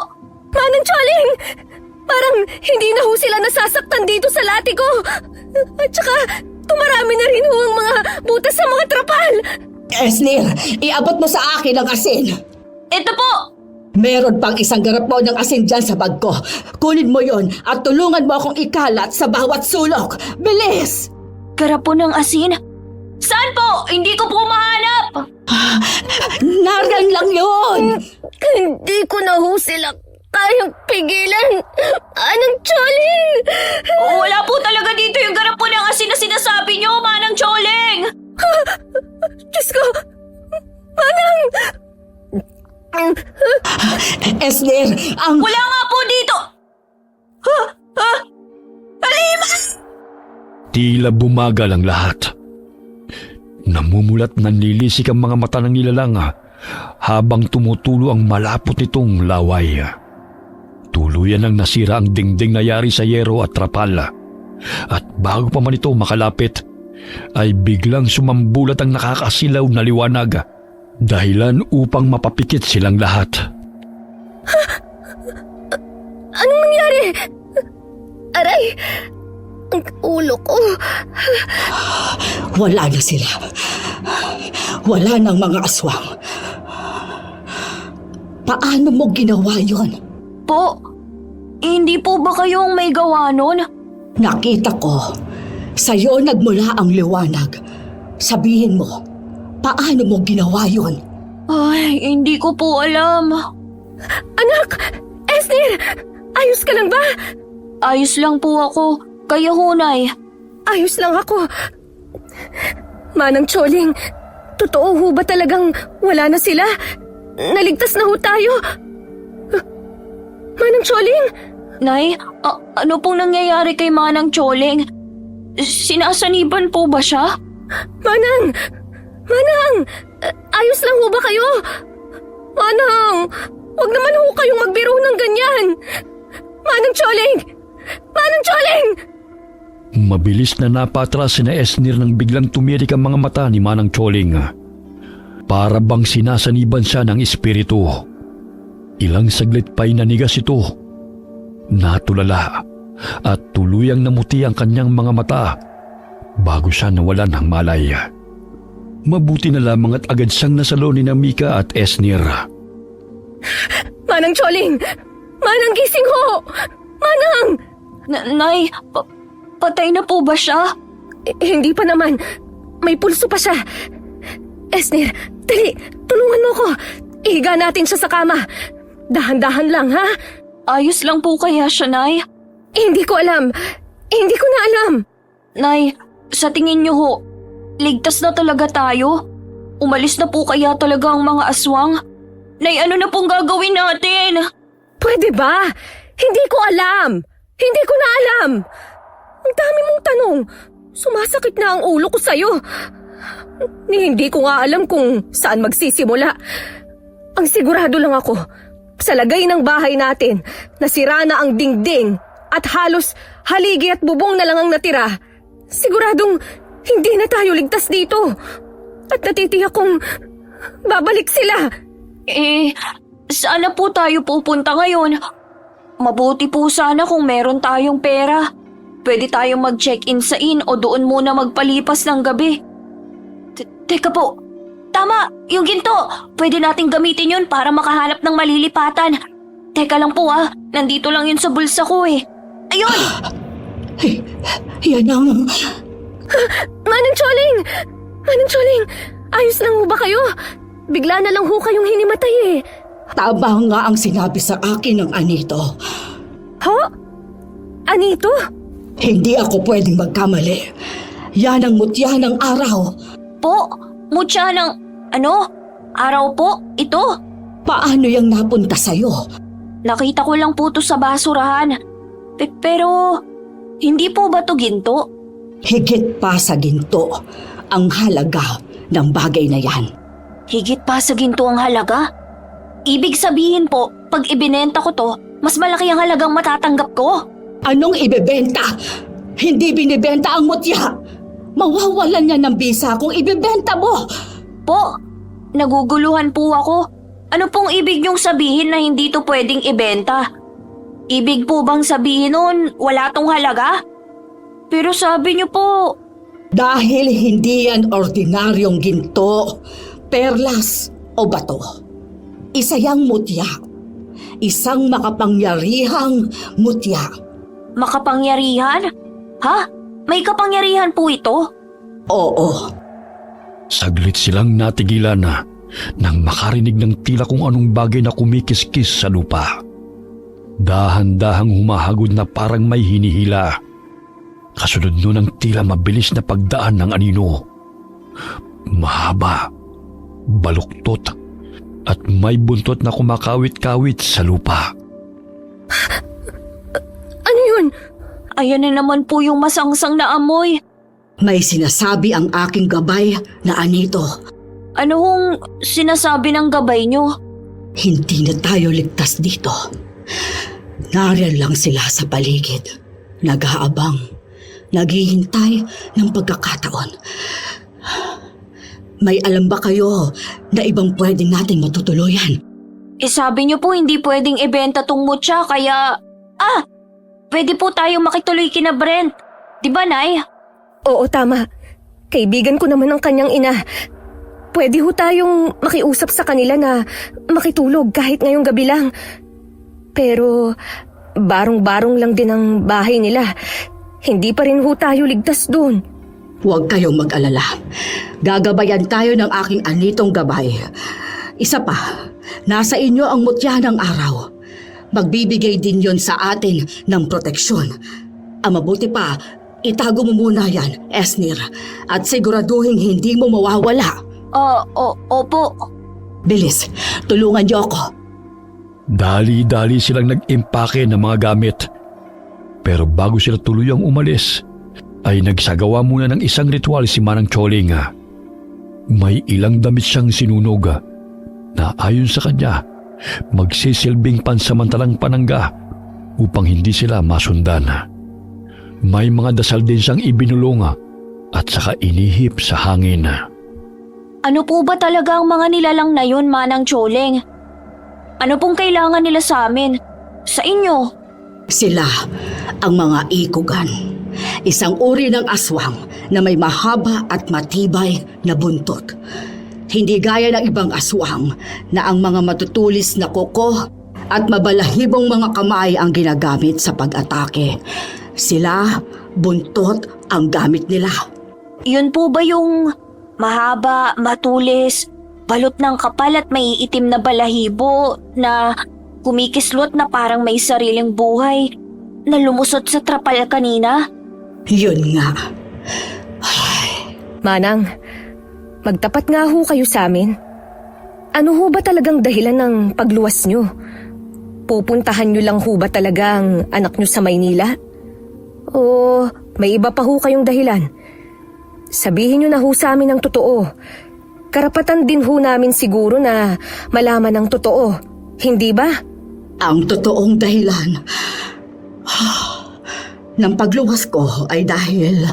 Manang Choling! Parang hindi na ho sila nasasaktan dito sa latigo. At saka, tumarami na rin ho ang mga butas sa mga trapal. Esnir, iabot mo sa akin ang asin. Ito po! Meron pang isang garapon ng asin dyan sa bag ko. Kunin mo yon at tulungan mo akong ikalat sa bawat sulok. Bilis! Garapon ng asin? Saan po? Hindi ko po mahanap! Naryan lang yon! Hindi ko na ho sila kayang pigilan. Manang Choling! Wala po talaga dito yung garapon ng asin na sinasabi niyo, Manang Choling! Diyos ko! Manang! Esnir, ang... Wala nga po dito! Halima! Tila bumagal ang lahat. Namumulat na nilisik ang mga mata ng nilalang habang tumutulo ang malapot nitong laway. Tuluyan ang nasira ang dingding na yari sa yero at trapal. At bago pa man ito makalapit, ay biglang sumambulat ang nakakasilaw na liwanag, dahilan upang mapapikit silang lahat. Anong nangyari? Aray! Ang ulo ko. Wala na sila. Wala nang mga aswang. Paano mo ginawa yon? Po, hindi po ba kayong may gawa nun? Nakita ko. Sa'yo nagmula ang liwanag. Sabihin mo, paano mo ginawa yon? Ay, hindi ko po alam. Anak! Esnir! Ayos ka lang ba? Ayos lang po ako. Kaya hunay. Ayos lang ako. Manang Choling, totoo ho ba talagang wala na sila? Naligtas na ho tayo? Manang Choling? Nay, ano pong nangyayari kay Manang Choling? Sinasaniban po ba siya? Manang! Manang! Ayos lang ho ba kayo? Manang! Huwag naman ho kayong magbiro ng ganyan! Manang Choling! Manang Choling! Mabilis na napatras sina Esnir nang biglang tumirik ang mga mata ni Manang Choling. Para bang sinasaniban siya ng espiritu. Ilang saglit pa'y nanigas ito. Natulala at tuluyang namuti ang kanyang mga mata bago siya nawalan ng malay. Mabuti na lamang at agad siyang nasalo ni Mika at Esnir. Manang Choling! Manang gising ho! Manang! Nay, patay na po ba siya? Hindi pa naman. May pulso pa siya. Esnir, dali, tulungan mo ko. Ihiga natin siya sa kama. Dahan-dahan lang, ha? Ayos lang po kaya siya, Nay? Hindi ko alam. Hindi ko na alam. Nay, sa tingin niyo ho, ligtas na talaga tayo? Umalis na po kaya talaga ang mga aswang? Nay, ano na pong gagawin natin? Pwede ba? Hindi ko alam. Hindi ko na alam. Ang dami mong tanong. Sumasakit na ang ulo ko sa'yo. Hindi ko nga alam kung saan magsisimula. Ang sigurado lang ako, sa lagay ng bahay natin, nasira na ang dingding at halos haligi at bubong na lang ang natira. Siguradong hindi na tayo ligtas dito. At natitiyak kong babalik sila. Saan na po tayo pupunta ngayon? Mabuti po sana kung meron tayong pera. Pwede tayong mag-check-in sa inn o doon muna magpalipas ng gabi. Teka po, tama, yung ginto. Pwede nating gamitin yun para makahanap ng malilipatan. Teka lang po nandito lang yun sa bulsa ko eh. Ayun! Yan ang... Manang Choling! Manang Choling, ayos lang ho ba kayo? Bigla na lang ho kayong hinimatay eh. Tama nga ang sinabi sa akin ng anito. Ho? Anito? Hindi ako pwedeng magkamali. Yan ang mutya ng araw. Po, mutya ng... Araw po? Ito? Paano yung napunta sa'yo? Nakita ko lang po to sa basurahan. Pero, hindi po ba to ginto? Higit pa sa ginto ang halaga ng bagay na yan. Higit pa sa ginto ang halaga? Ibig sabihin po, pag ibinenta ko to, mas malaki ang halagang matatanggap ko. Anong ibebenta? Hindi binibenta ang mutya. Mawawalan niya ng bisa kung ibebenta mo. Po, naguguluhan po ako. Ano pong ibig niyong sabihin na hindi to pwedeng ibenta? Ibig po bang sabihin nun, wala tong halaga? Pero sabi niyo po, Dahil hindi yan ordinaryong ginto, perlas o bato. Isa yang mutya. Isang makapangyarihang mutya. makapangyarihan? Ha? May kapangyarihan po ito? Oo. Saglit silang natigilan nang makarinig ng tila kung anong bagay na kumikiskis sa lupa. Dahan-dahang humahagod na parang may hinihila. Kasunod nun ang tila mabilis na pagdaan ng anino. Mahaba, baluktot, at may buntot na kumakawit-kawit sa lupa. Ano yun? Ayan na naman po yung masangsang na amoy. May sinasabi ang aking gabay na anito. Ano hong sinasabi ng gabay niyo? Hindi na tayo ligtas dito. Nariyan lang sila sa paligid. Nag-aabang. Naghihintay ng pagkakataon. May alam ba kayo na ibang pwedeng nating matutuluyan? Sabi niyo po hindi pwedeng ibenta tong mutya kaya... Pwede po tayong makituloy kina Brent. Di ba, Nay? Oo, tama. Kaibigan ko naman ang kanyang ina. Pwede ho tayong makiusap sa kanila na makitulog kahit ngayong gabi lang. Pero barong-barong lang din ang bahay nila. Hindi pa rin ho tayo ligtas doon. Huwag kayong mag-alala. Gagabayan tayo ng aking anitong gabay. Isa pa, nasa inyo ang mutya ng araw. Magbibigay din yon sa atin ng proteksyon. Ang mabuti pa, itago mo muna yan, Esnir, at siguraduhin hindi mo mawawala. Opo. Bilis, tulungan niyo ako. Dali-dali silang nag-impake ng mga gamit. Pero bago sila tuluyang umalis, ay nagsagawa muna ng isang ritual si Manang Choling. May ilang damit siyang sinunog na ayon sa kanya, magsisilbing pansamantalang panangga upang hindi sila masundan. May mga dasal din siyang ibinulong at saka inihip sa hangin. Ano po ba talaga ang mga nilalang na yun, Manang Choling? Ano pong kailangan nila sa amin? Sa inyo? Sila ang mga ikugan. Isang uri ng aswang na may mahaba at matibay na buntot. Hindi gaya ng ibang aswang na ang mga matutulis na kuko at mabalahibong mga kamay ang ginagamit sa pag-atake. Sila, buntot ang gamit nila. Yun po ba yung mahaba, matulis, balot ng kapal at may itim na balahibo na kumikislot na parang may sariling buhay na lumusot sa trapal kanina? Yun nga. Manang, magtapat nga ho kayo sa amin. Ano ho ba talagang dahilan ng pagluwas nyo? Pupuntahan nyo lang ho ba talaga ang anak nyo sa Maynila? O may iba pa ho kayong dahilan? Sabihin nyo na ho sa amin ang totoo. Karapatan din ho namin siguro na malaman ang totoo. Hindi ba? Ang totoong dahilan ng pagluwas ko ay dahil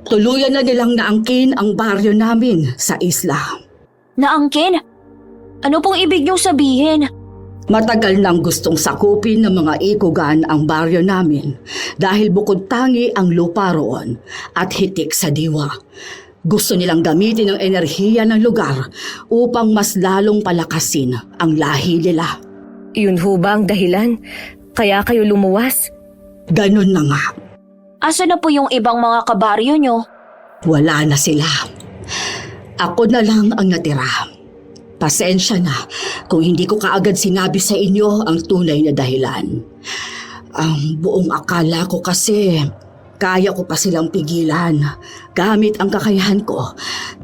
tuluyan na nilang naangkin ang baryo namin sa isla. Naangkin? Ano pong ibig niyong sabihin? Matagal nang gustong sakupin ng mga ikugan ang baryo namin dahil bukod tangi ang lupa roon at hitik sa diwa. Gusto nilang gamitin ang enerhiya ng lugar upang mas lalong palakasin ang lahi nila. Yun ho ba ang dahilan? Kaya kayo lumuwas? Ganun na nga. Asa na po yung ibang mga kabaryo niyo? Wala na sila. Ako na lang ang natira. Pasensya na kung hindi ko kaagad sinabi sa inyo ang tunay na dahilan. Ang buong akala ko kasi kaya ko pa silang pigilan gamit ang kakayahan ko.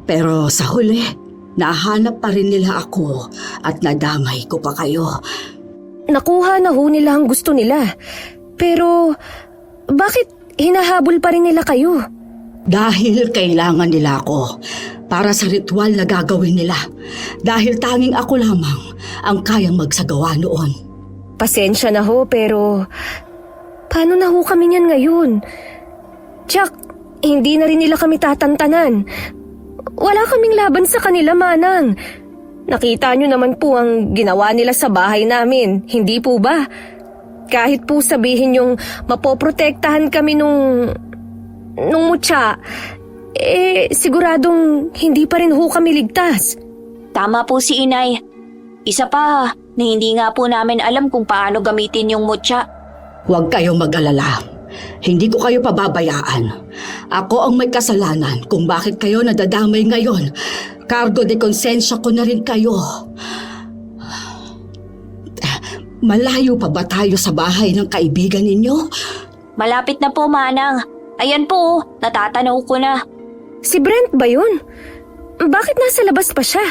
Pero sa huli, nahanap pa rin nila ako at nadamay ko pa kayo. Nakuha na ho nila ang gusto nila. Pero bakit hinahabol pa rin nila kayo? Dahil kailangan nila ako para sa ritual na gagawin nila dahil tanging ako lamang ang kayang magsagawa noon. Pasensya na ho, pero paano na ho kami niyan ngayon? Tsak, hindi na rin nila kami tatantanan. Wala kaming laban sa kanila, Manang. Nakita nyo naman po ang ginawa nila sa bahay namin, hindi po ba? Kahit po sabihin yung mapoprotektahan kami nung mutya, siguradong hindi pa rin ho kami ligtas. Tama po si Inay. Isa pa, na hindi nga po namin alam kung paano gamitin yung mutya. Huwag kayong mag-alala. Hindi ko kayo pababayaan. Ako ang may kasalanan kung bakit kayo nadadamay ngayon. Cargo de konsensya ko na rin kayo. Malayo pa ba tayo sa bahay ng kaibigan ninyo? Malapit na po, Manang. Ayan po, natatanaw ko na. Si Brent ba yun? Bakit nasa labas pa siya?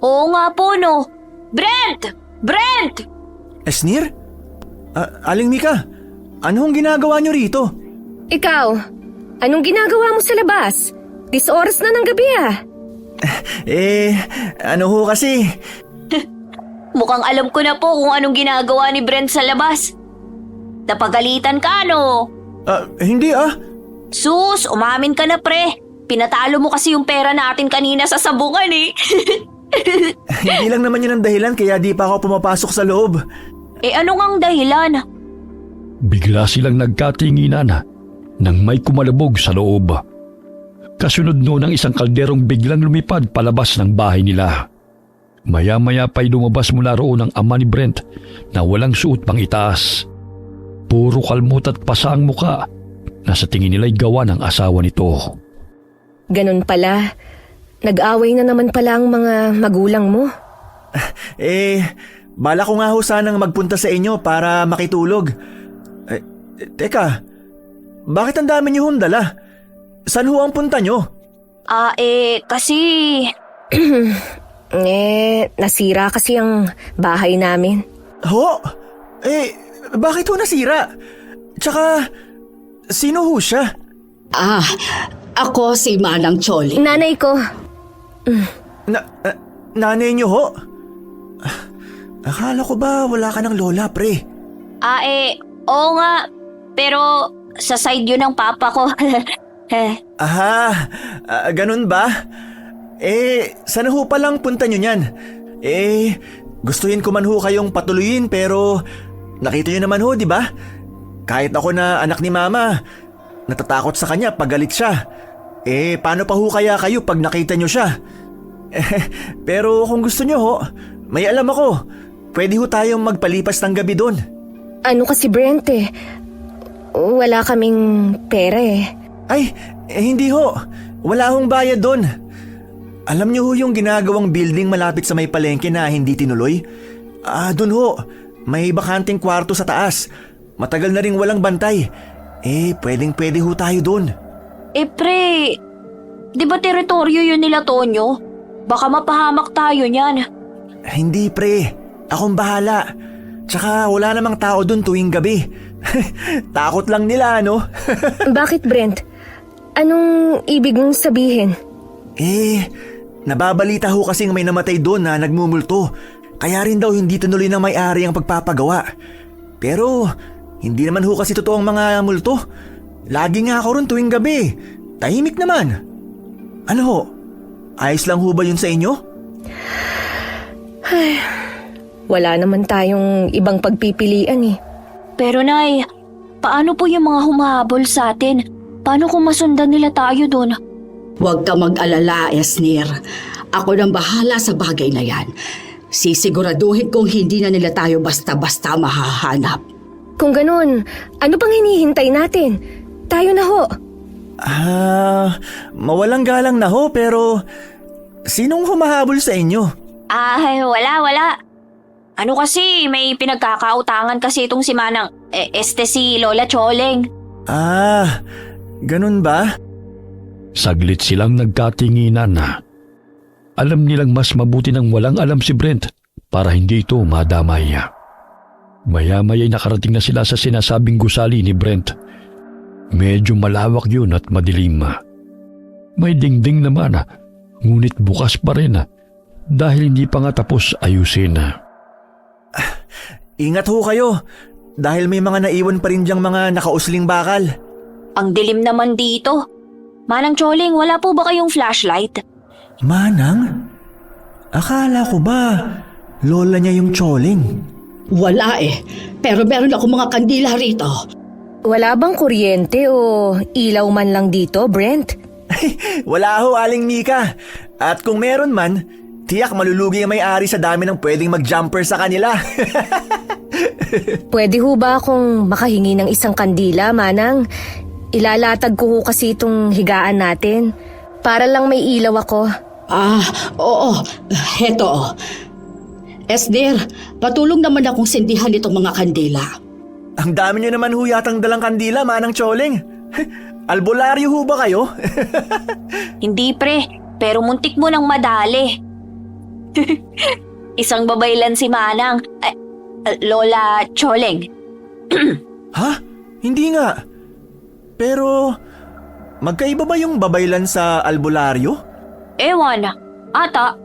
Oo nga po, no. Brent! Brent! Esnir? Aling Mika, anong ginagawa nyo rito? Ikaw, anong ginagawa mo sa labas? 10 oras na ng gabi ah. Ano ho kasi? Mukhang alam ko na po kung anong ginagawa ni Brent sa labas. Napagalitan ka, no? Hindi Sus, umamin ka na, pre. Pinatalo mo kasi yung pera natin kanina sa sabungan, eh. Hindi lang naman yun ang dahilan kaya di pa ako pumapasok sa loob. Ano ngang dahilan? Bigla silang nagkatinginan nang may kumalabog sa loob. Kasunod noon ang isang kalderong biglang lumipad palabas ng bahay nila. Maya-maya pa'y lumabas mula roon ang ama ni Brent na walang suot pang itaas. Puro kalmot at pasa ang muka na sa tingin nila'y gawa ng asawa nito. Ganun pala. Nag-away na naman pala ang mga magulang mo. Bala ko nga ho sanang magpunta sa inyo para makitulog. Teka, bakit ang dami niyo hong dala? Saan ho ang punta nyo? Kasi... Nasira kasi ang bahay namin. Ho? Bakit ho nasira? Tsaka, sino ho siya? Ako si Manang Choli. Nanay ko. Nanay niyo ho? Akala ko ba wala ka ng lola, pre? Oo nga. Pero sa side yun ng papa ko. Ganun ba? Sana ho palang punta nyo niyan. Gustuhin ko man ho kayong patuloyin pero nakita nyo naman ho, di ba? Kahit ako na anak ni mama, natatakot sa kanya pag galit siya. Paano pa ho kaya kayo pag nakita nyo siya? Pero kung gusto nyo ho, may alam ako. Pwede ho tayong magpalipas ng gabi doon. Ano kasi Brent wala kaming pera Hindi ho. Wala hong bayad doon. Alam niyo ho yung ginagawang building malapit sa may palengke na hindi tinuloy? Doon ho. May bakanting kwarto sa taas. Matagal na ring walang bantay. Pwedeng-pwede ho tayo doon. Pre, di ba teritoryo yun nila Tonyo? Baka mapahamak tayo niyan. Hindi pre, akong bahala. Tsaka wala namang tao doon tuwing gabi. Takot lang nila, no? Bakit Brent? Anong ibig mong sabihin? Nababalita ho kasing may namatay doon na nagmumulto. Kaya rin daw hindi tuloy ng may-ari ang pagpapagawa. Pero hindi naman ho kasi totoo ang mga multo. Lagi nga ako ron tuwing gabi. Tahimik naman. Ano ho? Ayos lang ho ba yun sa inyo? Wala naman tayong ibang pagpipilian Pero Nay, paano po yung mga humahabol sa atin? Paano kung masundan nila tayo doon? Huwag ka mag-alala, Esnir. Ako nang bahala sa bagay na yan. Sisiguraduhin kong hindi na nila tayo basta-basta mahahanap. Kung ganun, ano pang hinihintay natin? Tayo na ho. Mawalang galang na ho pero sinong humahabol sa inyo? Wala. Ano kasi, may pinagkakautangan kasi itong si Manang, si Lola Choleng. Ganun ba? Saglit silang nagkatinginan na. Alam nilang mas mabuti nang walang alam si Brent para hindi ito madamay. Maya-maya'y nakarating na sila sa sinasabing gusali ni Brent. Medyo malawak yun at madilim. May dingding naman Ngunit bukas pa rin dahil hindi pa nga tapos ayusin. Ingat ho kayo dahil may mga naiwan pa rin diyang mga nakausling bakal. Ang dilim naman dito. Manang Choling, wala po ba kayong flashlight? Manang? Akala ko ba lola niya yung Choling? Wala pero meron ako mga kandila rito. Wala bang kuryente o ilaw man lang dito, Brent? Wala ho, Aling Mika. At kung meron man, tiyak malulugi ang may-ari sa dami ng pwedeng mag-jumper sa kanila. Pwede ho ba akong makahingi ng isang kandila, Manang? Ilalatag ko ho kasi itong higaan natin. Para lang may ilaw ako. Oo. Heto. Esder, patulong naman akong sindihan itong mga kandila. Ang dami niyo naman ho yatang dalang kandila, Manang Choling. Albularyo ho ba kayo? Hindi pre, pero muntik mo nang madali. Isang babaylan si Manang. Lola Choling. Ha? Hindi nga. Pero, magkaiba ba yung babaylan sa albularyo? Ewan, ata.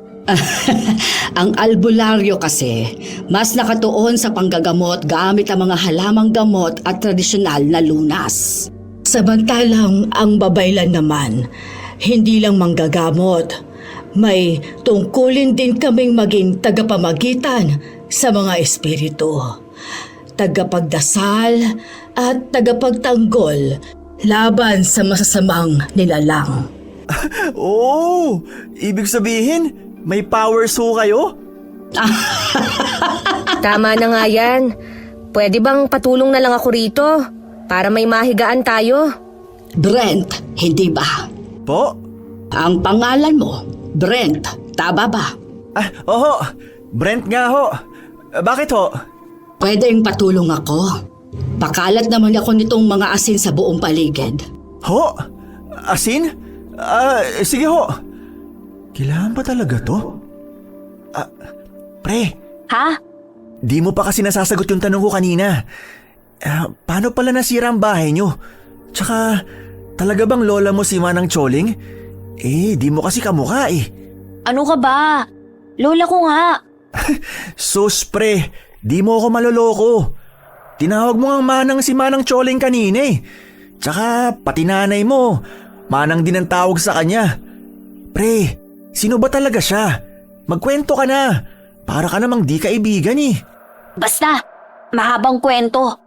Ang albularyo kasi, mas nakatuon sa panggagamot gamit ang mga halamang gamot at tradisyonal na lunas. Samantalang ang babaylan naman, hindi lang manggagamot. May tungkulin din kaming maging tagapamagitan sa mga espiritu. Tagapagdasal at tagapagtanggol laban sa masasamang nilalang. Oh, ibig sabihin, may powers ho kayo? Tama na nga yan. Pwede bang patulong na lang ako rito? Para may mahigaan tayo? Brent, hindi ba? Po? Ang pangalan mo, Brent, tama ba? Oho, Brent nga ho. Bakit ho? Pwedeng patulong ako. Pakalat naman ako nitong mga asin sa buong paligid. Ho? Asin? Sige ho. Kailangan ba talaga to? Pre, Ha? di mo pa kasi nasasagot yung tanong ko kanina. Paano pala nasira ang bahay nyo? Tsaka, talaga bang lola mo si Manang Choling? Di mo kasi kamukha eh. Ano ka ba? Lola ko nga. Sus pre, di mo ako maloloko. Tinawag mo ang Manang si Manang Choling kanina eh. Tsaka pati nanay mo, Manang din ang tawag sa kanya. Pre, sino ba talaga siya? Magkwento ka na. Para ka namang di kaibigan eh. Basta, mahabang kwento.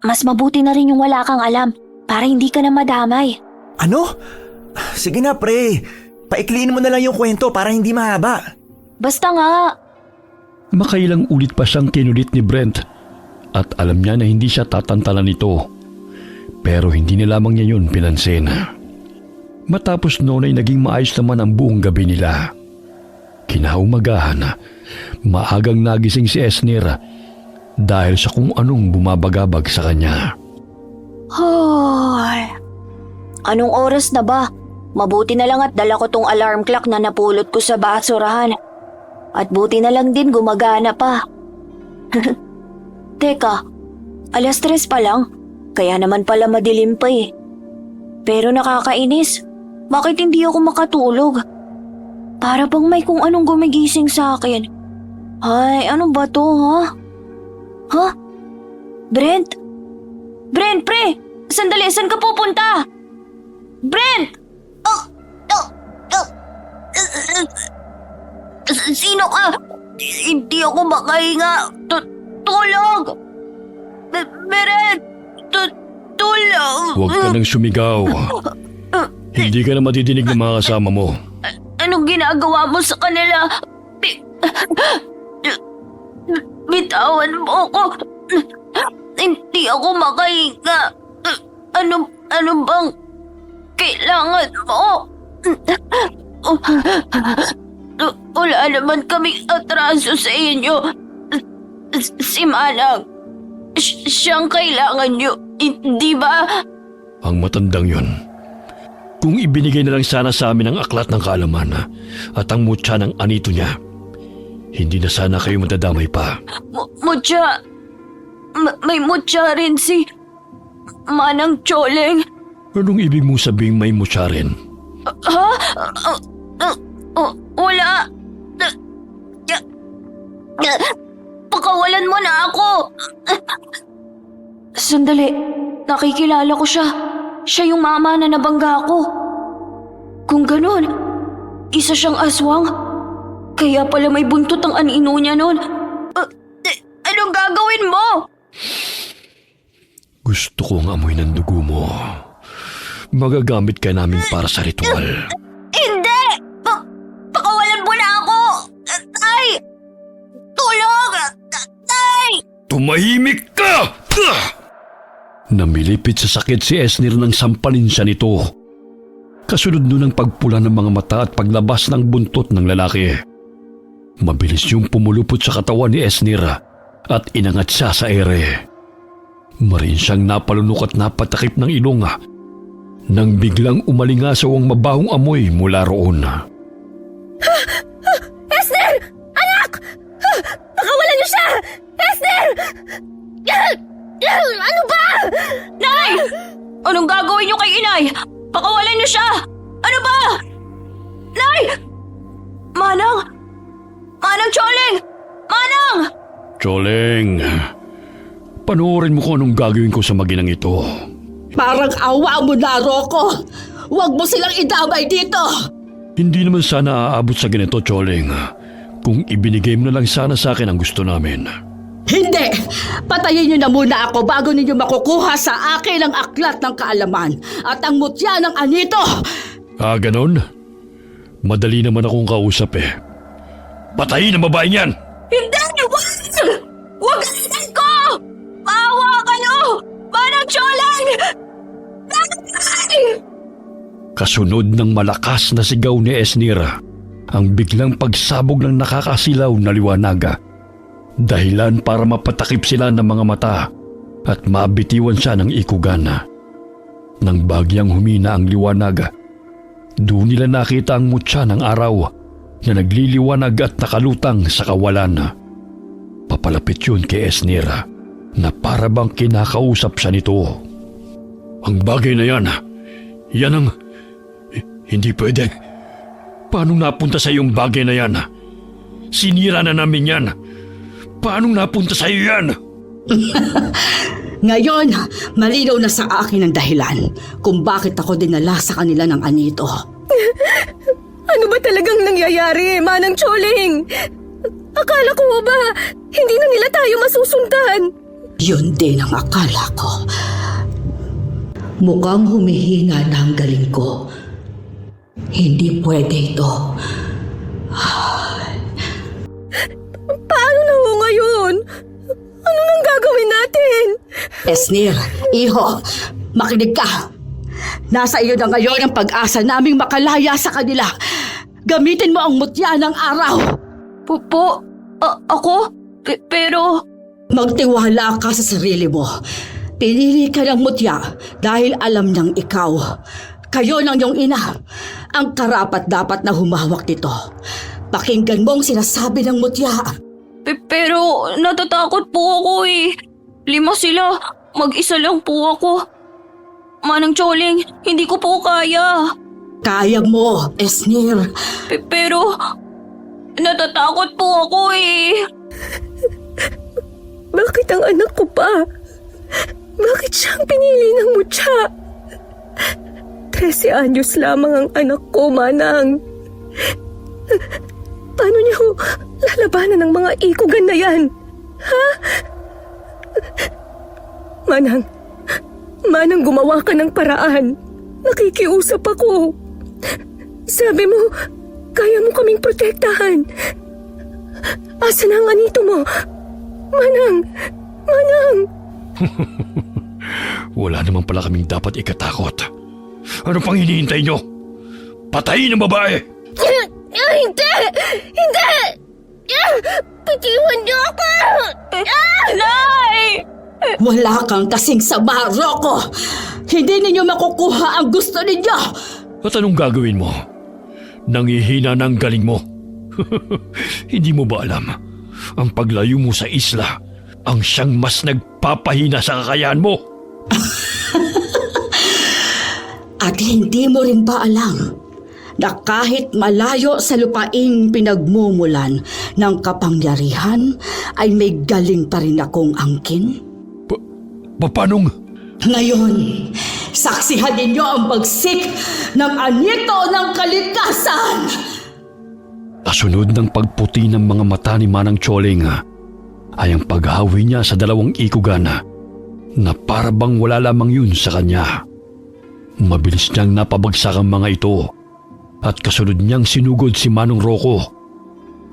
Mas mabuti na rin yung wala kang alam para hindi ka na madamay. Ano? Sige na pre, paikliin mo na lang yung kwento para hindi mahaba. Basta nga. Makailang ulit pa siyang kinulit ni Brent at alam niya na hindi siya tatantalan nito. Pero hindi na lamang niya yun pinansin. Matapos noon ay naging maayos naman ang buong gabi nila. Kinaumagahan, maagang nagising si Esner dahil sa kung anong bumabagabag sa kanya. Hoy. Anong oras na ba? Mabuti na lang at dala ko tong alarm clock na napulot ko sa basurahan. At buti na lang din gumagana pa. Teka, 3:00 pa lang. Kaya naman pala madilim pa eh. Pero nakakainis. Bakit hindi ako makatulog? Para bang may kung anong gumigising sa akin. Ay, ano ba to, ha? Ha? Brent? Brent, pre! Sandali, saan ka pupunta? Brent! Sino ka? Hindi ako makahinga. Tulog! Brent! Tulog! Huwag ka nang sumigaw. Hindi ka na madidinig ng mga kasama mo. Anong ginagawa mo sa kanila? Bitawan mo ako. Hindi ako makahinga. Ano bang kailangan mo? Wala naman kaming atraso sa inyo. Si Manang, siyang kailangan nyo, hindi ba? Ang matandang yun. Kung ibinigay na lang sana sa amin ang aklat ng kaalaman at ang mutya ng anito niya, hindi na sana kayo madadamay pa. Mutya? May mutya rin si Manang Choling? Anong ibig mong sabing may mutya rin? Ha? Wala. Pakawalan mo na ako. Sandali. Nakikilala ko siya. Siya yung mama na nabangga ko. Kung ganun, isa siyang aswang. Kaya pala may buntot ang anino niya nun. Anong gagawin mo? Gusto kong amoy ng dugo mo. Magagamit ka namin para sa ritual. Hindi! Pakawalan mo na ako! Ay! Tulong! Ay! Tumahimik ka! Namilipit sa sakit si Esnir nang sampalin siya nito. Kasunod nun ang pagpula ng mga mata at paglabas ng buntot ng lalaki. Mabilis yung pumulupot sa katawan ni Esnir at inangat siya sa ere. Marin siyang napalunok at napatakip ng ilong nang biglang umalingasaw ang mabahong amoy mula roon. Esner! Anak! Pakawalan niyo siya! Esner! Ano ba? Nay! Anong gagawin niyo kay inay? Pakawalan niyo siya! Ano ba? Nay! Manang! Manang Choling! Manang! Choling, panoorin mo kung anong gagawin ko sa maginang ito. Parang awa mo na, Rocco. Huwag mo silang idamay dito. Hindi naman sana aabot sa ganito, Choling. Kung ibinigay mo na lang sana sa akin ang gusto namin. Hindi! Patayin niyo na muna ako bago ninyo makukuha sa akin ang aklat ng kaalaman at ang mutya ng anito! Ganon? Madali naman akong kausap eh. Patayin ang babae niyan! Hindi! Wag! Wag asan ko! Maawa kayo! Manang Choling! Nay! Kasunod ng malakas na sigaw ni Esnir, ang biglang pagsabog ng nakakasilaw na liwanag. Dahilan para mapatakip sila ng mga mata at mabitiwan siya ng ikugan. Nang bagyang humina ang liwanag, doon nila nakita ang mutya ng araw na nagliliwanag at nakalutang sa kawalan. Papalapit yun kay Esnir na para bang kinakausap siya nito. Ang bagay na yan ang... Hindi pwede. Paano napunta sa iyong bagay na yan? Sinira na namin yan. Paano napunta sa iyo yan? Ngayon, malinaw na sa akin ang dahilan kung bakit ako dinala sa kanila ng anito. Ano ba talagang nangyayari, Manang Choling? Akala ko ba, hindi na nila tayo masusundan? Yun din ang akala ko. Mukhang humihina na ang galing ko. Hindi pwede ito. Paano na ho ngayon? Ano nang gagawin natin? Esnir, iho, makinig ka. Nasa iyo na ngayon ang pag-asa naming makalaya sa kanila. Gamitin mo ang mutya ng araw. Ako? Pero... Magtiwala ka sa sarili mo. Pinili ka ng mutya dahil alam niyang ikaw. Kayo ng iyong ina ang karapat-dapat na humawak nito. Pakinggan mo ang sinasabi ng mutya. Pero natatakot po ako eh. 5 sila. Mag-isa lang po ako. Manang Choling, hindi ko po kaya. Kaya mo, Esnir. Pero natatakot po ako eh. Bakit ang anak ko pa? Bakit siyang pinili ng mutya? 13 anyos lamang ang anak ko, Manang. Paano niyo lalabanan ng mga ikugan na yan? Ha? Manang, gumawa ka ng paraan. Nakikiusap ako. Sabi mo, kaya mo kaming protektahan. Asa na ang anito mo? Manang! Wala naman pala kaming dapat ikatakot. Ano pang hinihintay nyo? Patayin ang babae! Hindi! Pitiwan niyo ako! Nay! Wala kang kasing sama, Rocco. Hindi ninyo makukuha ang gusto ninyo. At anong gagawin mo? Nangihina ng galing mo. Hindi mo ba alam? Ang paglayo mo sa isla ang siyang mas nagpapahina sa kakayahan mo. At hindi mo rin ba alam na kahit malayo sa lupaing pinagmumulan ng kapangyarihan ay may galing pa rin akong angkin? Paanong? Ngayon, saksihan ninyo ang bagsik ng anito ng kalikasan! Kasunod ng pagputi ng mga mata ni Manang Choling ay ang paghawi niya sa 2 ikugan na para bang wala lamang yun sa kanya. Mabilis niyang napabagsak ang mga ito at kasunod niyang sinugod si Manong Rocco.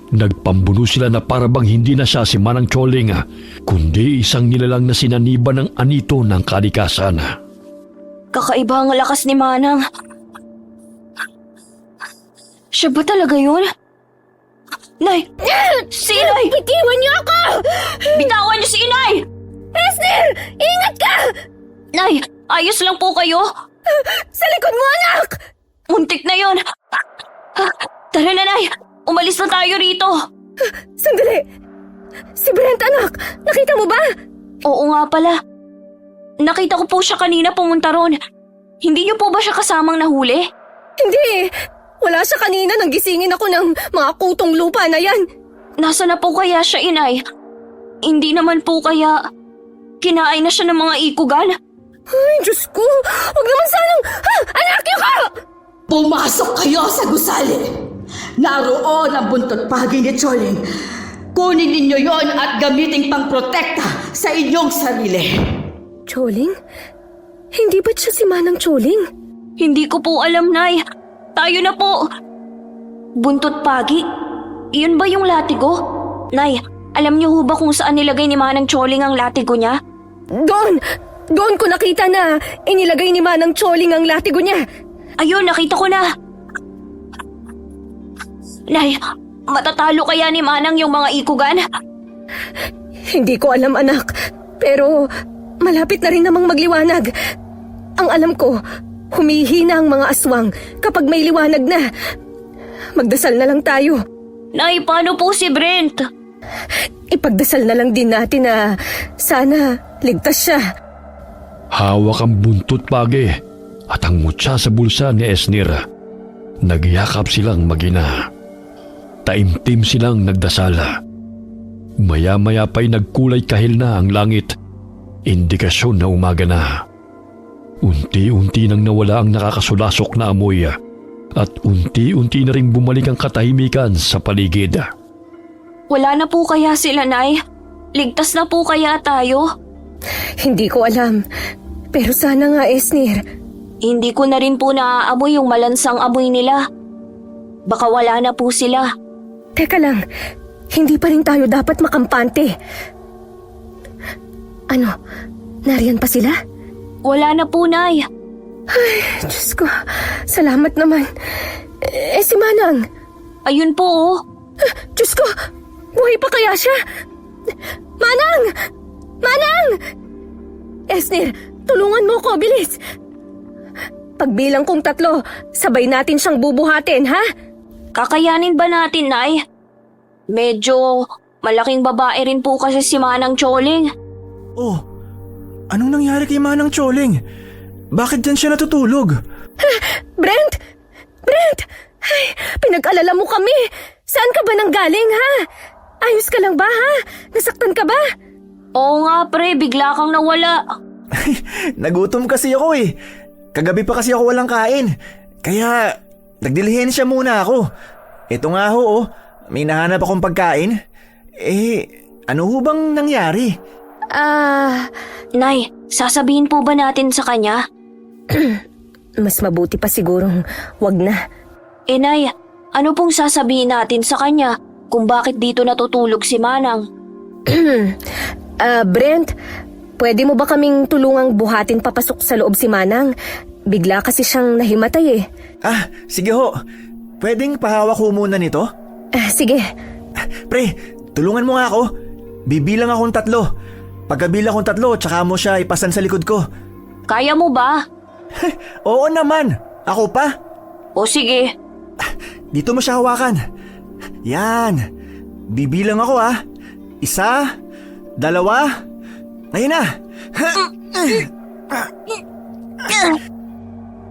Nagpambuno sila na para bang hindi na siya si Manang Choling kundi isang nilalang na sinaniba ng anito ng kalikasan. Kakaiba ang lakas ni Manang. Siya ba talaga yun? Nay! Si Inay! Bitiwan niyo ako! Bitawan niyo si Inay! Esner! Ingat ka! Nay! Ayos lang po kayo? Sa likod mo, anak! Muntik na yun! Tara na, Nay! Umalis na tayo rito! Sandali! Si Brent, anak! Nakita mo ba? Oo nga pala. Nakita ko po siya kanina pumunta ron. Hindi niyo po ba siya kasamang nahuli? Hindi! Wala siya kanina nang gisingin ako ng mga kutong lupa na yan. Nasa na po kaya siya, Inay? Hindi naman po kaya kinain na siya ng mga ikugan? Ay, Diyos ko! Huwag naman sanang... Anak, ka! Pumasok kayo sa gusali! Naroon ang buntot pagi ni Choling. Kunin ninyo yon at gamitin pang protekta sa inyong sarili. Choling? Hindi ba't siya si Manang Choling? Hindi ko po alam, Nay. Tayo na po. Buntot pagi? Iyon ba yung latigo? Nay, alam niyo ho ba kung saan nilagay ni Manang Choling ang latigo niya? Doon! Doon ko nakita na inilagay ni Manang Choling ang latigo niya. Ayun, nakita ko na. Nay, matatalo kaya ni Manang yung mga ikugan? Hindi ko alam, anak. Pero malapit na rin namang magliwanag. Ang alam ko, humihina ang mga aswang kapag may liwanag na. Magdasal na lang tayo. Nay, paano po si Brent? Ipagdasal na lang din natin na sana ligtas siya. Hawak ang buntot pagi at ang mutya sa bulsa ni Esnir. Nagyakap silang magina. Taimtim silang nagdasala. Maya-maya pa'y nagkulay kahil na ang langit. Indikasyon na umaga na. Unti-unti nang nawala ang nakakasulasok na amoy at unti-unti na ring bumalik ang katahimikan sa paligid. Wala na po kaya sila, Nay? Ligtas na po kaya tayo? Hindi ko alam. Pero sana nga, Esnir. Hindi ko na rin po naaamoy yung malansang amoy nila. Baka wala na po sila. Teka lang, hindi pa rin tayo dapat makampante. Ano, nariyan pa sila? Wala na po, Nay. Ay, Diyos ko, salamat naman. Si Manang? Ayun po, oh. Diyos ko, buhay pa kaya siya? Manang! Manang! Esnir, tulungan mo ko, bilis. Pagbilang kong 3, sabay natin siyang bubuhatin, ha? Kakayanin ba natin, Nay? Medyo malaking babae rin po kasi si Manang Choling. Oh, anong nangyari kay Manang Choling? Bakit dyan siya natutulog? Brent! Brent! Ay, pinag-alala mo kami. Saan ka ba nanggaling, ha? Ayos ka lang ba, ha? Nasaktan ka ba? Oo nga, pre. Bigla kang nawala. Nagutom kasi ako eh. Kagabi pa kasi ako walang kain. Kaya nagdilihensya muna ako. Ito nga ho, oh. May nahanap akong pagkain. Ano ho bang nangyari? Nay, sasabihin po ba natin sa kanya? Mas mabuti pa sigurong wag na. Nay, ano pong sasabihin natin sa kanya kung bakit dito natutulog si Manang? Brent, pwede mo ba kaming tulungang buhatin papasok sa loob si Manang? Bigla kasi siyang nahimatay eh. Sige ho. Pwedeng pahawak ho muna nito? Sige. Pre, tulungan mo nga ako. Bibilang akong 3. Pagkabilang akong 3, tsaka mo siya ipasan sa likod ko. Kaya mo ba? Oo naman. Ako pa. O sige. Dito mo siya hawakan. Yan. Bibilang ako 1, 2. Ngayon na.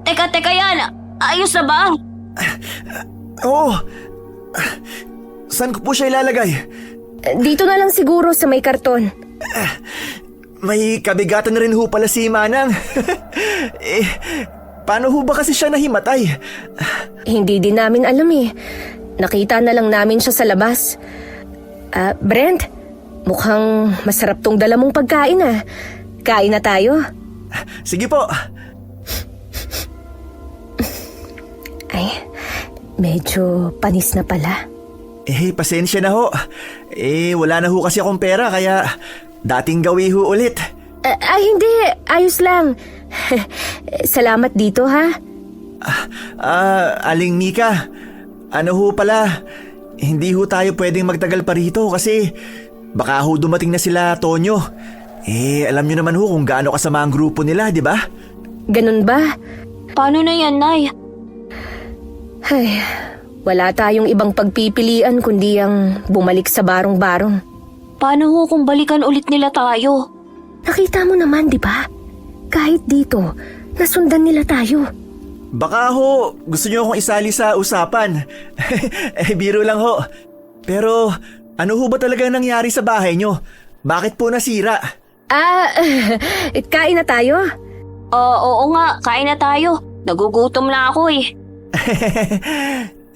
Teka yan. Ayos na ba? Oo. Saan ko po siya ilalagay? Dito na lang siguro sa may karton. May kabigatan na rin ho pala si Manang. Paano ho ba kasi siya nahimatay? Hindi din namin alam eh. Nakita na lang namin siya sa labas. Brent, mukhang masarap tong dala mong pagkain ah. Kain na tayo. Sige po. Ay, medyo panis na pala. Pasensya na ho. Wala na ho kasi akong pera kaya dating gawi ho ulit. Hindi. Ayos lang. Salamat dito ha. Aling Mika, ano ho pala, hindi ho tayo pwedeng magtagal pa rito kasi baka ho dumating na sila Tonyo. Alam nyo naman ho kung gaano kasama ang grupo nila, di ba? Ganun ba? Paano na yan, Nay? Ay, wala tayong ibang pagpipilian kundi ang bumalik sa barong-barong. Paano ho kung balikan ulit nila tayo? Nakita mo naman, di ba? Kahit dito, nasundan nila tayo. Baka ho, gusto nyo akong isali sa usapan. Biro lang ho. Pero ano ho ba talaga nangyari sa bahay nyo? Bakit po nasira? Kain na tayo? Oo nga, kain na tayo. Nagugutom na ako eh.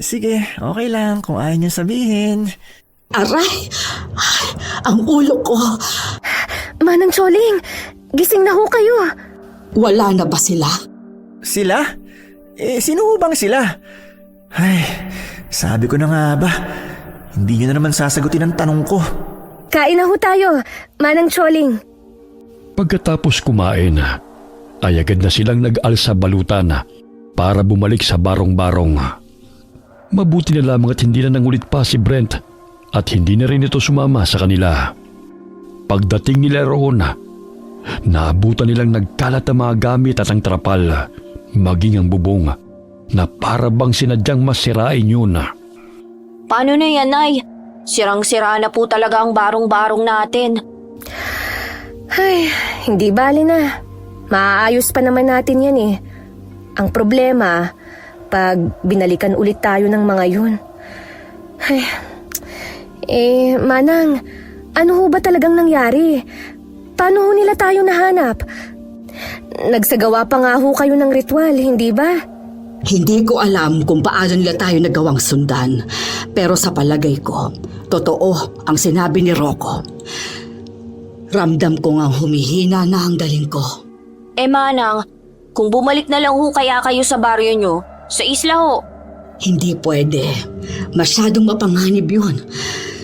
Sige, okay lang kung ayaw nyo sabihin. Aray! Ay, ang ulo ko. Manang Choling, gising na ho kayo. Wala na ba sila? Sila? Sino ho bang sila? Ay, sabi ko na nga ba, hindi nyo na naman sasagutin ang tanong ko. Kain na ho tayo, Manang Choling. Pagkatapos kumain, ay agad na silang nag-alsa balutan para bumalik sa barong-barong. Mabuti na lamang at hindi na nangulit pa si Brent at hindi na rin ito sumama sa kanila. Pagdating nila roon, naabutan nilang nagkalat ang mga gamit at ang trapal, maging ang bubong na para bang sinadyang masirain yun. Paano na yan, Nay? Sirang-sira na po talaga ang barong-barong natin. Ay, hindi bali na. Maaayos pa naman natin yan eh. Ang problema, pag binalikan ulit tayo ng mga yun. Ay, Manang, ano ho ba talagang nangyari? Paano ho nila tayo nahanap? Nagsagawa pa nga ho kayo ng ritual, hindi ba? Hindi ko alam kung paano nila tayo nagawang sundan. Pero sa palagay ko, totoo ang sinabi ni Rocco. Ramdam ko nga humihina na ang galing ko. Manang, kung bumalik na lang ho kaya kayo sa baryo nyo, sa isla ho. Hindi pwede. Masyadong mapanganib yun.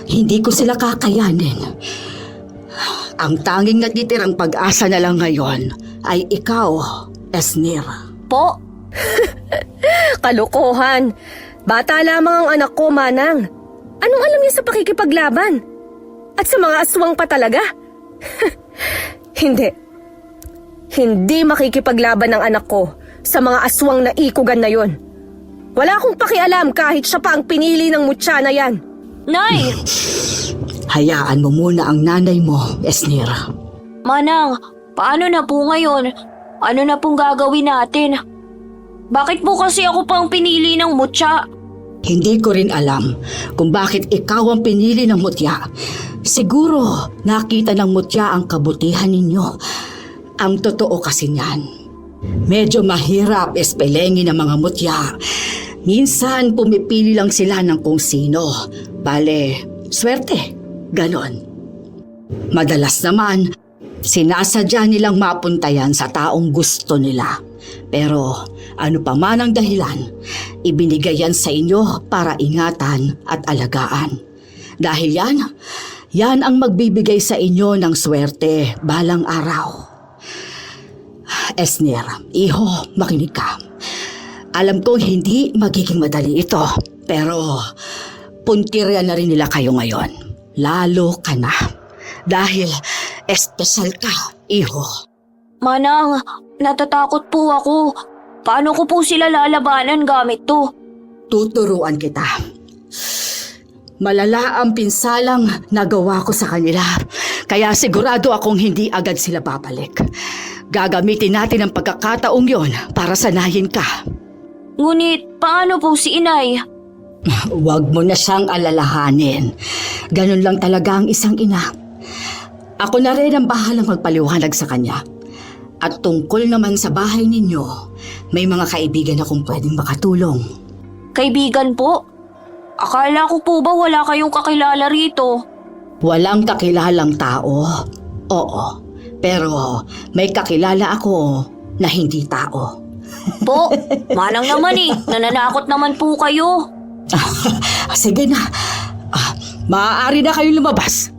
Hindi ko sila kakayanin. Ang tanging natitirang pag-asa na lang ngayon ay ikaw, Esnir. Po? Kalokohan. Bata lamang ang anak ko, Manang. Anong alam niya sa pakikipaglaban? At sa mga aswang pa talaga? Hindi. Hindi makikipaglaban ng anak ko sa mga aswang na ikugan na yon. Wala akong pakialam kahit siya pa ang pinili ng mutya na yan. Nay! Hayaan mo muna ang nanay mo, Esnir. Manang, paano na po ngayon? Ano na pong gagawin natin? Bakit po kasi ako pang pinili ng mutya? Hindi ko rin alam kung bakit ikaw ang pinili ng mutya. Siguro nakita ng mutya ang kabutihan ninyo. Ang totoo kasi niyan, medyo mahirap espelengin ng mga mutya. Minsan pumipili lang sila ng kung sino. Bale, swerte. Ganon. Madalas naman, sinasadya nilang mapuntayan sa taong gusto nila. Pero ano pa man ang dahilan, ibinigay yan sa inyo para ingatan at alagaan. Dahil yan ang magbibigay sa inyo ng swerte balang araw. Esnir, iho, makinig ka. Alam kong hindi magiging madali ito, pero puntirya na rin nila kayo ngayon. Lalo ka na. Dahil espesyal ka, iho. Manang, natatakot po ako. Paano ko po sila lalabanan gamit to? Tuturuan kita. Malala ang pinsalang nagawa ko sa kanila. Kaya sigurado akong hindi agad sila babalik. Gagamitin natin ang pagkakataong yon para sanayin ka. Ngunit paano po si inay? Huwag mo na siyang alalahanin. Ganun lang talaga ang isang ina. Ako na rin ang bahalang magpaliwanag sa kanya. At tungkol naman sa bahay ninyo, may mga kaibigan akong pwedeng makatulong. Kaibigan po? Akala ko po ba wala kayong kakilala rito? Walang kakilalang tao. Oo, pero may kakilala ako na hindi tao. Po, manang naman nananakot naman po kayo. Sige na, maaari na kayong lumabas.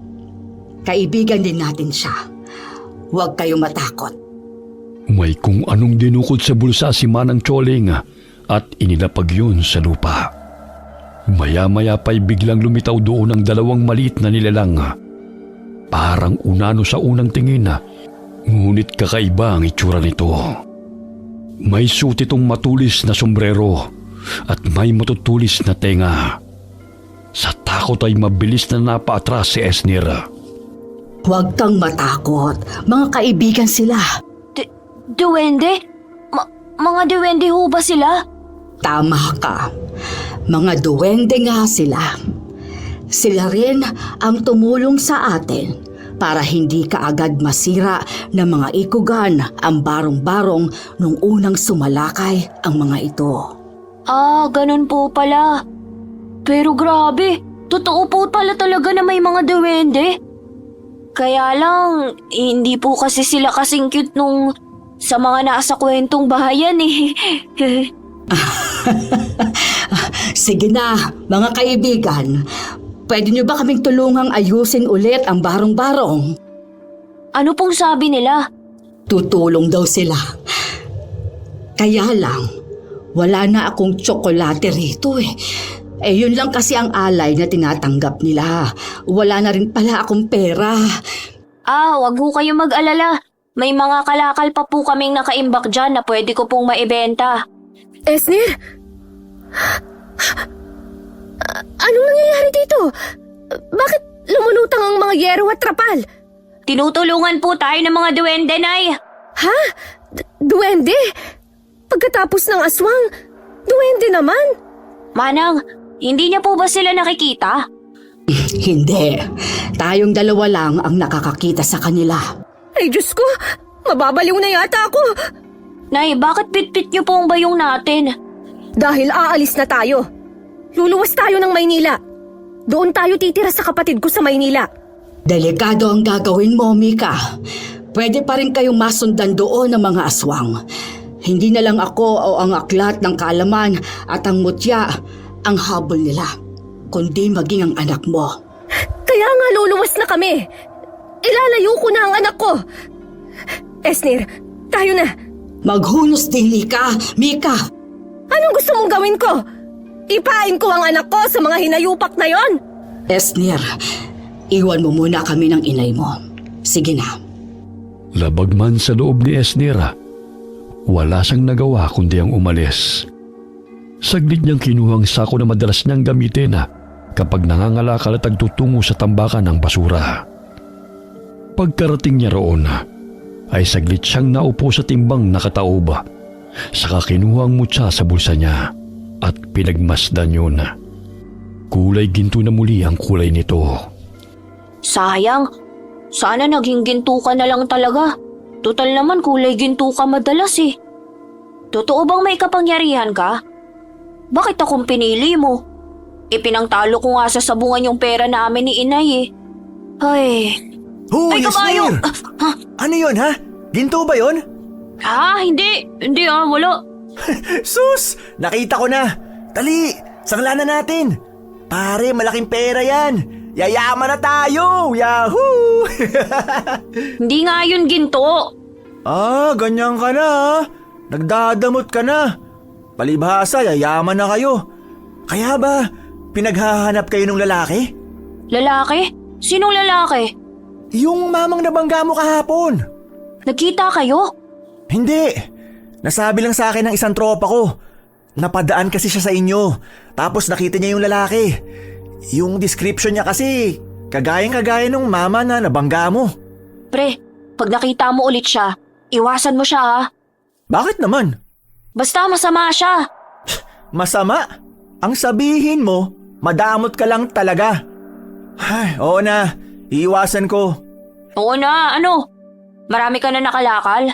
Kaibigan din natin siya. Huwag kayong matakot. May kung anong dinukot sa bulsa si Manang Choling at inilapag yun sa lupa. Maya-maya pa'y biglang lumitaw doon ang dalawang maliit na nilalang. Parang unano sa unang tingin, ngunit kakaiba ang itsura nito. May suot itong matulis na sombrero at may matutulis na tenga. Sa takot ay mabilis na napaatras si Esnir. Huwag kang matakot. Mga kaibigan sila. Duwende? Mga duwende ho ba sila? Tama ka. Mga duwende nga sila. Sila rin ang tumulong sa atin para hindi kaagad masira ng mga ikugan ang barong-barong nung unang sumalakay ang mga ito. Ah, ganun po pala. Pero grabe, totoo po pala talaga na may mga duwende. Kaya lang, hindi po kasi sila kasing cute nung sa mga nasa kwentong bahayan Sige na, mga kaibigan. Pwede niyo ba kaming tulungang ayusin ulit ang barong-barong? Ano pong sabi nila? Tutulong daw sila. Kaya lang, wala na akong tsokolate rito yun lang kasi ang alay na tinatanggap nila. Wala na rin pala akong pera. Ah, wag ho kayong mag-alala. May mga kalakal pa po kaming nakaimbak dyan na pwede ko pong maibenta. Esnir? Anong nangyayari dito? Bakit lumulutang ang mga yero at trapal? Tinutulungan po tayo ng mga duwende, Nay. Ha? Duwende? Pagkatapos ng aswang, duwende naman? Manang, hindi niya po ba sila nakikita? Hindi. Tayong dalawa lang ang nakakakita sa kanila. Ay Diyos ko, mababaliw na yata ako. Nay, bakit pitpit niyo po ang bayong natin? Dahil aalis na tayo. Luluwas tayo ng Maynila. Doon tayo titira sa kapatid ko sa Maynila. Delikado ang gagawin mo, Mika. Pwede pa rin kayong masundan doon ng mga aswang. Hindi na lang ako o ang aklat ng kaalaman at ang mutya ang habol nila, kundi maging ang anak mo. Kaya nga luluwas na kami. Ilalayo ko na ang anak ko. Esnir, tayo na. Maghunos dili ka, Mika. Anong gusto mong gawin ko? Ipain ko ang anak ko sa mga hinayupak na yon? Esnir, iwan mo muna kami ng inay mo. Sige na. Labag man sa loob ni Esnir, wala siyang nagawa kundi ang umalis. Saglit niyang kinuhang sako na madalas niyang gamitin kapag nangangalakal at nagtutungo sa tambakan ng basura. Pagkarating niya roon, ay saglit siyang naupo sa timbang nakataob. Saka kinuha ang mutya sa bulsa niya at pinagmasdan yun. Kulay ginto na muli ang kulay nito. Sayang, sana naging ginto ka na lang talaga. Total naman kulay ginto ka madalas Totoo bang may kapangyarihan ka? Bakit akong pinili mo? Ipinangtalo ko nga sa sabungan yung pera namin ni inay Ay, Hoy, kabayo! Esnir! Ano yun, ha? Ginto ba yun? Hindi. Hindi wala. Sus! Nakita ko na! Dali! Sangla na natin! Pare, malaking pera yan! Yayaman na tayo! Yahoo! Hindi nga yun ginto. Ganyan ka na ha? Nagdadamot ka na. Palibhasa, yayaman na kayo. Kaya ba, pinaghahanap kayo ng lalaki? Lalaki? Sinong lalaki? Yung mamang nabangga mo kahapon. Nagkita kayo? Hindi. Nasabi lang sa akin ng isang tropa ko. Napadaan kasi siya sa inyo. Tapos nakita niya yung lalaki. Yung description niya kasi, kagayang-kagaya nung mama na nabangga mo. Pre, pag nakita mo ulit siya, iwasan mo siya Bakit naman? Basta masama siya. Masama? Ang sabihin mo, madamot ka lang talaga. Ay, oo na, iiwasan ko. Oo na, ano? Marami ka na nakalakal?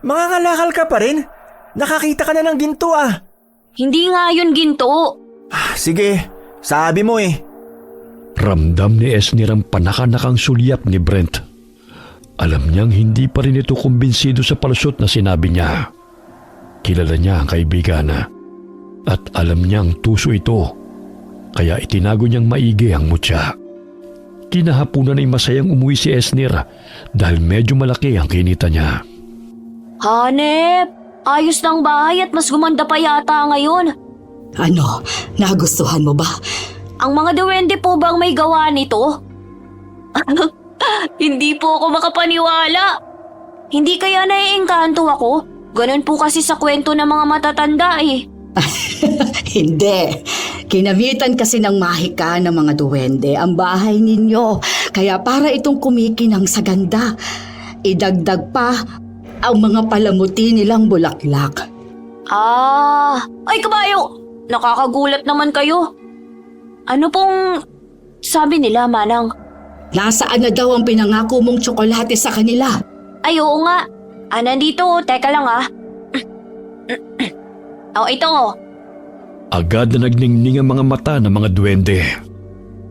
Mga kalakal ka pa rin? Nakakita ka na ng ginto ah. Hindi nga yun ginto. Sige, sabi mo eh. Ramdam ni Esnir ang panakanakang sulyap ni Brent. Alam niyang hindi pa rin ito kumbinsido sa palusot na sinabi niya. Kilala niya ang kaibigan at alam niyang tuso ito, kaya itinago niyang maigi ang mutya. Kinahapunan ay masayang umuwi si Esnir dahil medyo malaki ang kinita niya. Hanep, ayos ng bahay at mas gumanda pa yata ngayon. Ano, nagustuhan mo ba? Ang mga duwende po bang may gawa nito? Hindi po ako makapaniwala. Hindi kaya naiengkanto ako? Ganun po kasi sa kwento ng mga matatanda eh. Hindi. Kinamitan kasi ng mahika ng mga duwende ang bahay ninyo. Kaya para itong kumikinang sa ganda. Idagdag pa ang mga palamuti nilang bulaklak. Ay kabayo! Nakakagulat naman kayo. Ano pong sabi nila, Manang? Nasaan na daw ang pinangako mong tsokolate sa kanila? Ay oo nga. Nandito. Teka lang ito. Agad na nagningning ang mga mata ng mga duwende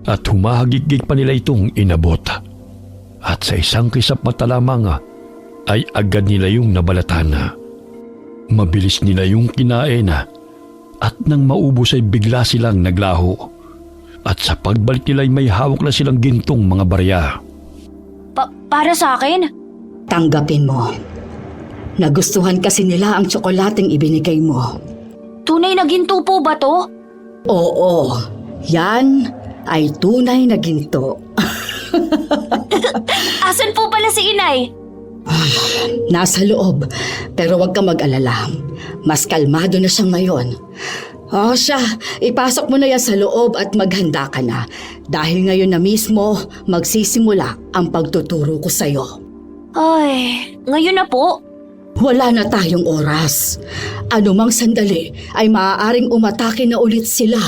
at humahagigig pa nila itong inabot. At sa isang kisap mata lamang ay agad nila yung nabalatan. Mabilis nila yung kinain at nang maubos ay bigla silang naglaho. At sa pagbalik nila ay may hawak na silang gintong mga barya. Para sa akin? Tanggapin mo. Nagustuhan kasi nila ang tsokolating ibinigay mo. Tunay na ginto po ba to? Oo, yan ay tunay na ginto. Asan po pala si Inay? Nasa loob, pero huwag ka mag-alala. Mas kalmado na siya ngayon. Siya, ipasok mo na yan sa loob at maghanda ka na. Dahil ngayon na mismo, magsisimula ang pagtuturo ko sa'yo. Ay, ngayon na po? Wala na tayong oras. Anumang sandali ay maaaring umatake na ulit sila.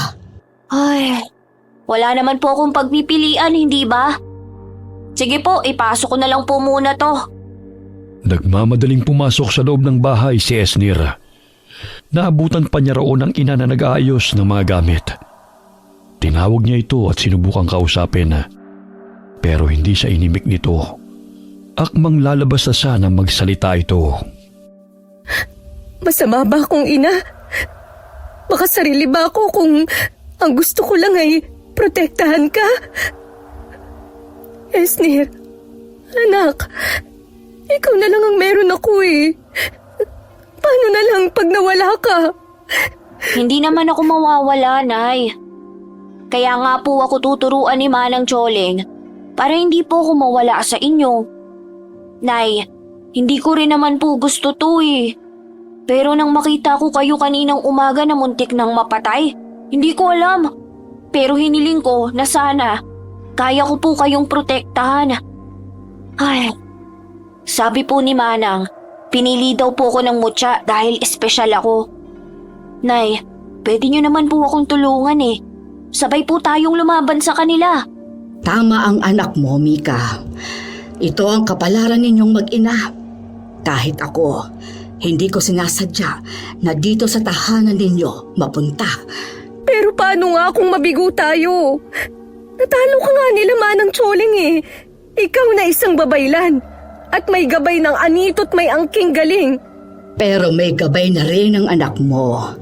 Ay, wala naman po akong pagpipilian, hindi ba? Sige po, ipasok ko na lang po muna to. Nagmamadaling pumasok sa loob ng bahay si Esnir. Naabutan pa niya roon ang ina na nag-aayos ng mga gamit. Tinawag niya ito at sinubukang kausapin. Pero hindi siya inimik nito. Akmang lalabas na sana magsalita ito. Masama ba akong ina? Baka sarili ba ako kung ang gusto ko lang ay protektahan ka? Esnir, anak, ikaw na lang ang meron ako eh. Paano na lang pag nawala ka? Hindi naman ako mawawala, Nay. Kaya nga po ako tuturuan ni Manang Choling para hindi po ako mawala sa inyo. Nay, hindi ko rin naman po gusto to eh. Pero nang makita ko kayo kaninang umaga na muntik nang mapatay, hindi ko alam. Pero hiniling ko na sana kaya ko po kayong protektahan. Ay, sabi po ni Manang, pinili daw po ako ng mutya dahil espesyal ako. Nay, pwede niyo naman po akong tulungan eh. Sabay po tayong lumaban sa kanila. Tama ang anak mo, Mika. Ito ang kapalaran ninyong mag-ina. Kahit ako, hindi ko sinasadya na dito sa tahanan ninyo mapunta. Pero paano nga kung mabigo tayo? Natalo ka nga nila Manang Choling eh. Ikaw na isang babaylan. At may gabay ng anito't may angking galing. Pero may gabay na rin ang anak mo.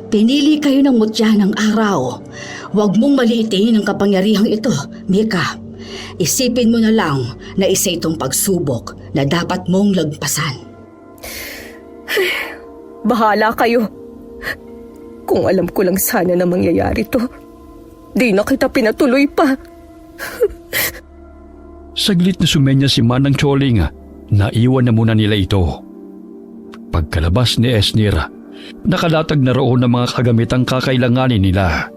Pinili kayo ng mutya ng araw. Huwag mong maliitin ang kapangyarihang ito, Mika. Isipin mo na lang na isa itong pagsubok na dapat mong lagpasan. Bahala kayo. Kung alam ko lang sana na mangyayari to, di na kita pinatuloy pa. Saglit na sumenya si Manang Choling. Naiwan na muna nila ito. Pagkalabas ni Esnir, nakalatag na roon ng mga kagamitang kakailanganin nila.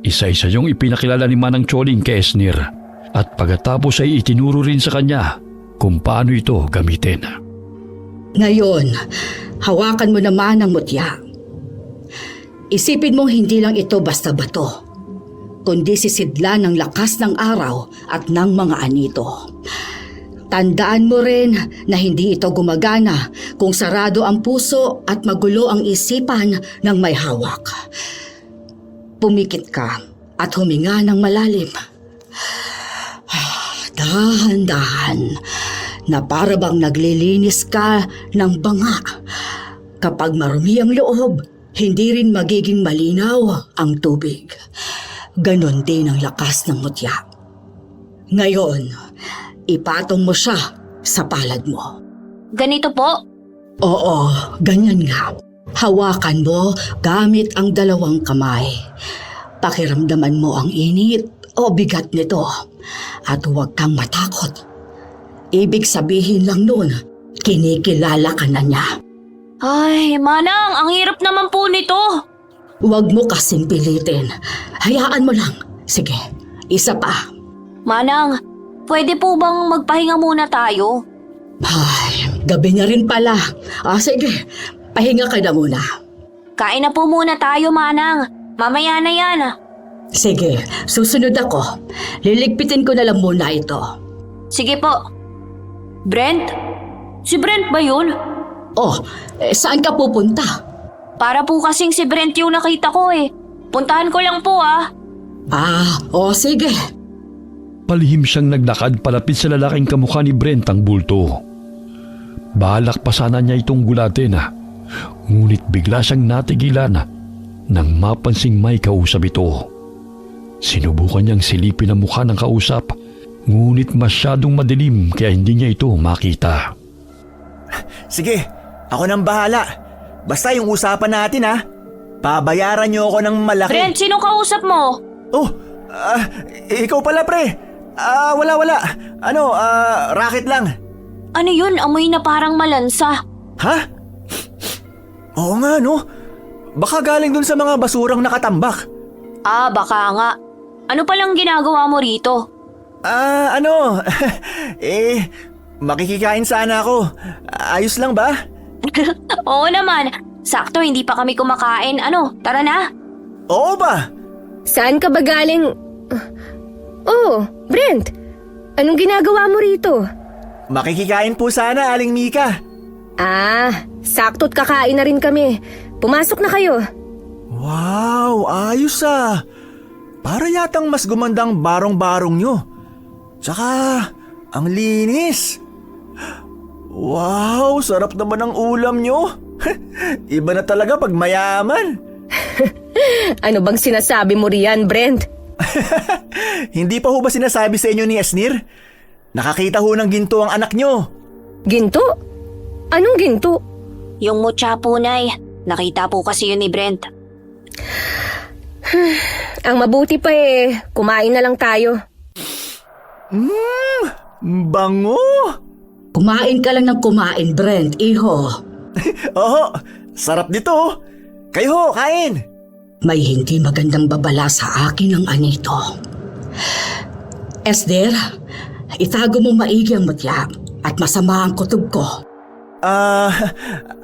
Isa-isa yung ipinakilala ni Manang Choling kay Esnir at pagkatapos ay itinuro rin sa kanya kung paano ito gamitin. Ngayon, hawakan mo naman ang mutya. Isipin mong hindi lang ito basta bato, kundi sisidlan ng lakas ng araw at ng mga anito. Tandaan mo rin na hindi ito gumagana kung sarado ang puso at magulo ang isipan ng may hawak. Pumikit ka at huminga ng malalim. Dahan-dahan na para bang naglilinis ka ng banga. Kapag marumi ang loob, hindi rin magiging malinaw ang tubig. Ganon din ang lakas ng mutya. Ngayon, ipatong mo siya sa palad mo. Ganito po? Oo, ganyan nga. Hawakan mo gamit ang dalawang kamay. Pakiramdaman mo ang init o bigat nito at huwag kang matakot. Ibig sabihin lang nun, kinikilala ka na niya. Ay, Manang, ang hirap naman po nito. Huwag mo kasing pilitin. Hayaan mo lang. Sige, isa pa. Manang, pwede po bang magpahinga muna tayo? Ay, gabi na rin pala. Sige, pahinga ka na muna. Kain na po muna tayo, Manang. Mamaya na yan. Sige, susunod ako. Liligpitin ko na lang muna ito. Sige po. Brent? Si Brent ba yun? Oh, saan ka pupunta? Para po kasing si Brent yung nakita ko eh. Puntahan ko lang po ah. Sige. Palihim siyang naglakad palapit sa lalaking kamukha ni Brent ang bulto. Balak pa sana niya itong gulatin ngunit bigla siyang natigilan nang mapansing may kausap ito. Sinubukan niyang silipin ang mukha ng kausap ngunit masyadong madilim kaya hindi niya ito makita. Sige, ako nang bahala. Basta yung usapan natin pabayaran niyo ako ng malaki. Brent, sinong kausap mo? Oh, ikaw pala pre. Wala. Racket lang. Ano yun? Amoy na parang malansa. Ha? Oo nga no. Baka galing dun sa mga basurang nakatambak. Baka nga. Ano palang ginagawa mo rito? Makikikain sana ako. Ayos lang ba? Oo naman. Sakto, hindi pa kami kumakain. Tara na. Oo ba? Saan ka ba galing? Oh, Brent. Anong ginagawa mo rito? Makikikain po sana, Aling Mika. Sakto't kakain na rin kami. Pumasok na kayo. Wow, ayos Para yatang mas gumandang barong-barong nyo. Tsaka, ang linis. Wow, sarap naman ang ulam nyo. Iba na talaga pag mayaman. Ano bang sinasabi mo riyan, Brent? Hindi pa ho ba sinasabi sa inyo ni Esnir? Nakakita ho ng ginto ang anak nyo. Ginto? Anong ginto? Yung mutya po, Nay. Nakita po kasi yun ni Brent. Ang mabuti pa kumain na lang tayo. Bango! Kumain ka lang ng kumain, Brent, iho. Oo, sarap dito. Kayo ho, kain. May hindi magandang babala sa akin ang anito. Esther, itago mo maigi ang mutya at masama ang kutob ko.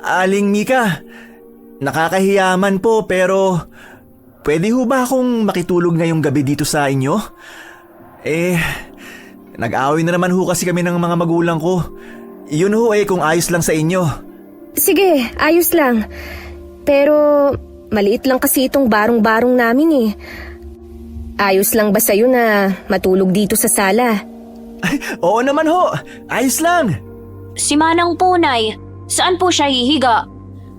Aling Mika, nakakahiyaman po pero pwede ho ba akong makitulog ngayong gabi dito sa inyo? Nag-away na naman ho kasi kami ng mga magulang ko. Yun ho kung ayos lang sa inyo. Sige, ayos lang. Pero maliit lang kasi itong barong-barong namin Ayos lang ba sa'yo na matulog dito sa sala? Ay, oo naman ho, ayos lang. Si Manang po, Nay. Saan po siya hihiga?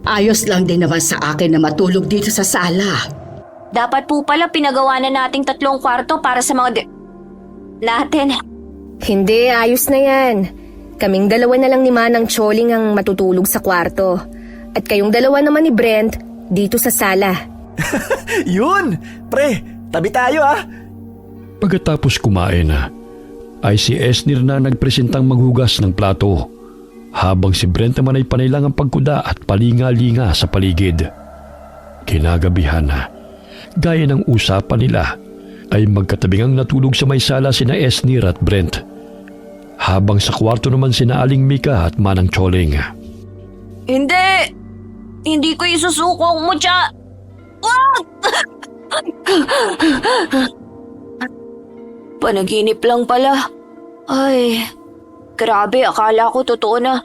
Ayos lang din naman sa akin na matulog dito sa sala. Dapat po pala pinagawa na nating 3 kwarto para sa mga natin. Hindi, ayos na yan. Kaming dalawa na lang ni Manang Choling ang matutulog sa kwarto. At kayong dalawa naman ni Brent dito sa sala. Yun, pre, tabi tayo Pagkatapos kumain ay si Esnir na nagpresentang maghugas ng plato, habang si Brent naman ay panailangang pagkuda at palinga-linga sa paligid. Kinagabihan gaya ng usapan nila, ay magkatabingang natulog sa may sala sina Esnir at Brent, habang sa kwarto naman sina Aling Mika at Manang Choling. Hindi ko isusuko ang mutya. Panaginip lang pala. Ay, grabe, akala ko totoo na.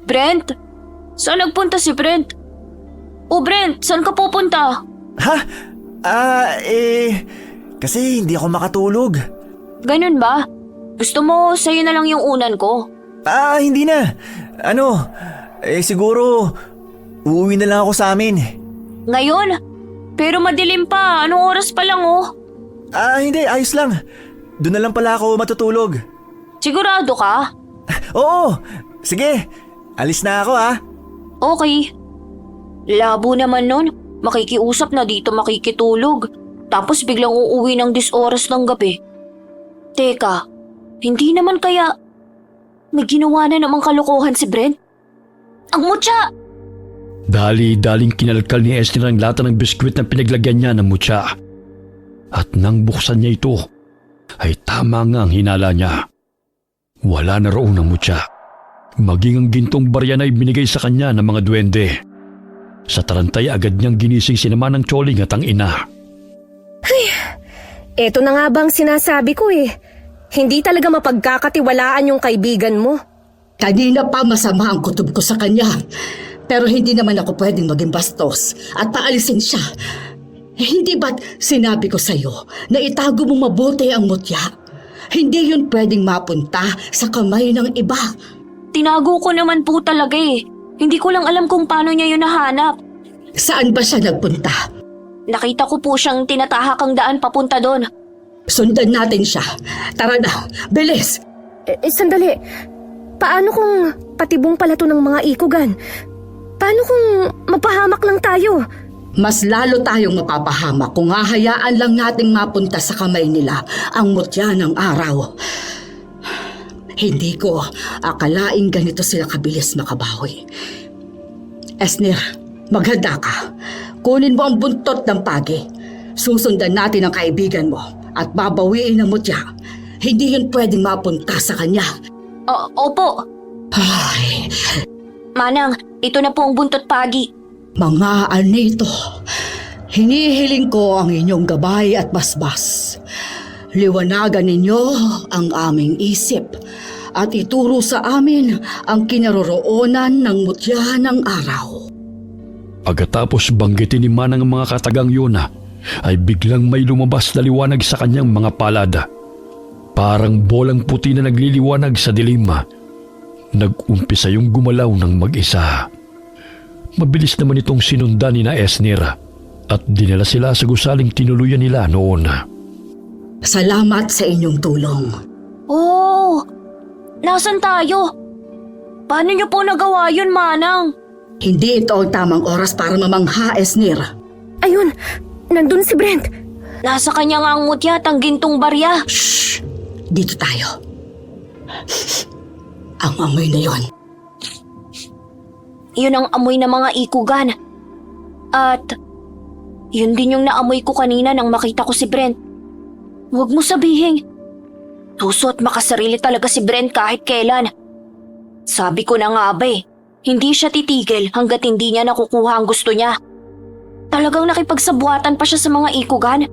Brent? Saan nagpunta si Brent? O Brent, saan ka pupunta? Ha? Kasi hindi ako makatulog. Ganun ba? Gusto mo sa'yo na lang yung unan ko? Hindi na. Siguro, uuwi na lang ako sa amin. Ngayon? Pero madilim pa, anong oras pa lang oh? Hindi, ayos lang. Doon na lang pala ako matutulog. Sigurado ka? Oo, sige. Alis na ako Okay. Labo naman nun, makikiusap na dito makikitulog. Tapos biglang uuwi ng 10 oras ng gabi. Teka, hindi naman kaya may ginawa na namang kalokohan si Brent? Ang mutya! Dali-daling kinalkal ni Esner ang lata ng biskwit na pinaglagyan niya ng mutya. At nang buksan niya ito, ay tama nga ang hinala niya. Wala na roon ang mutya. Maging ang gintong barya na ibinigay sa kanya ng mga duwende. Sa tarantay agad niyang ginising si naman ng Choling at ang ina. Eto na nga bang sinasabi ko eh. Hindi talaga mapagkakatiwalaan yung kaibigan mo. Kanina pa masama ang kutob ko sa kanya. Pero hindi naman ako pwedeng maging bastos at paalisin siya. Hindi ba't sinabi ko sa'yo na itago mo mabuti ang mutya? Hindi yun pwedeng mapunta sa kamay ng iba. Tinago ko naman po talaga eh. Hindi ko lang alam kung paano niya yun nahanap. Saan ba siya nagpunta? Nakita ko po siyang tinatahak ang daan papunta doon. Sundan natin siya. Tara na, bilis! Sandali. Paano kung patibong pala to ng mga ikugan? Paano kung mapahamak lang tayo? Mas lalo tayong mapapahamak kung hahayaan lang nating mapunta sa kamay nila ang mutya ng araw. Hindi ko akalaing ganito sila kabilis makabawi. Esner, maghanda ka. Kunin mo ang buntot ng pagi. Susundan natin ang kaibigan mo at babawiin ang mutya. Hindi yun pwedeng mapunta sa kanya. Opo. Ay, Manang, ito na po ang buntot pagi. mga anito, hinihiling ko ang inyong gabay at basbas. Liwanagan ninyo ang aming isip at ituro sa amin ang kinaroroonan ng mutya ng araw. Pagkatapos banggitin ni Manang ang mga katagang yun, ay biglang may lumabas na liwanag sa kanyang mga palad. Parang bolang puti na nagliliwanag sa dilim. Nag-umpisa yung gumalaw ng mag-isa. Mabilis naman itong sinundan ni na Esner at dinala sila sa gusaling tinuluyan nila noon. Salamat sa inyong tulong. Oh, nasan tayo? Paano niyo po nagawa yun, Manang? Hindi ito ang tamang oras para mamangha, Esner. Ayun, nandun si Brent. Nasa kanya nga ang mutya at ang gintong barya. Shh! Dito tayo. Ang amoy na yon. Yun ang amoy ng mga ikugan. At yun din yung naamoy ko kanina nang makita ko si Brent. Huwag mo sabihin. Tuso at makasarili talaga si Brent kahit kailan. Sabi ko na nga ba hindi siya titigil hanggat hindi niya nakukuha ang gusto niya. Talagang nakipagsabuatan pa siya sa mga ikugan.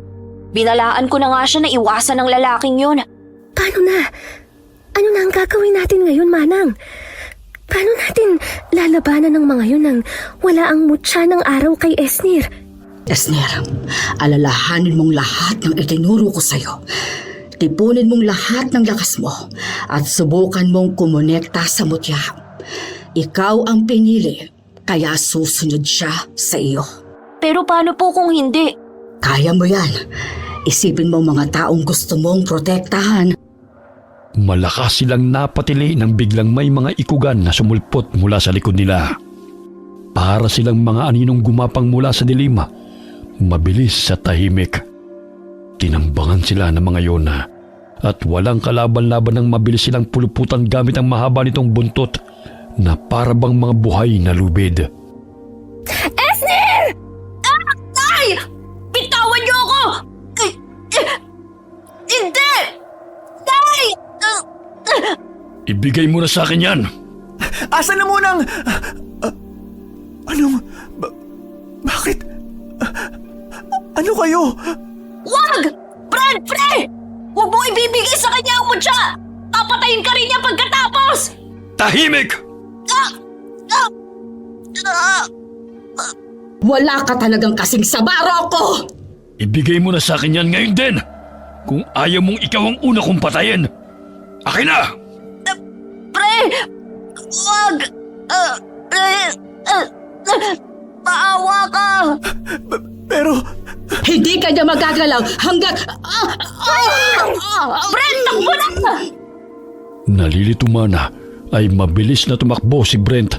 Binalaan ko na nga siya na iwasan ng lalaking yun. Paano na? Ano na ang gagawin natin ngayon, Manang? Paano natin lalabanan ng mga yun nang wala ang mutya ng araw kay Esner? Esner, alalahanin mong lahat ng itinuro ko sa'yo. Tipunin mong lahat ng lakas mo at subukan mong kumonekta sa mutya. Ikaw ang pinili, kaya susunod siya sa iyo. Pero paano po kung hindi? Kaya mo yan. Isipin mo mga taong gusto mong protektahan. Malakas silang napatili nang biglang may mga ikugan na sumulpot mula sa likod nila. Para silang mga aninong gumapang mula sa dilim, mabilis sa tahimik. Tinambangan sila ng mga yun at walang kalaban-laban ng mabilis silang puluputan gamit ang mahaba nitong buntot na para bang mga buhay na lubid. Esner! Ay! Bitawan niyo ako! Hindi! Tay! Ibigay mo na sa akin yan! Asan na munang... Bakit? Ano kayo? Wag! Brent, pre! Huwag mo ibibigay sa kanya ang mutya! Papatayin ka rin niya pagkatapos! Tahimik! Wala ka talagang kasing saba, Rocco! Ibigay mo na sa akin yan ngayon din! Kung ayaw mong ikaw ang una kong patayin! Akin na! Pre! Wag! Paawa ka! Pero, Hindi ka niya magagalaw hanggang... Brent, takbo na! Nalilito man ay mabilis na tumakbo si Brent.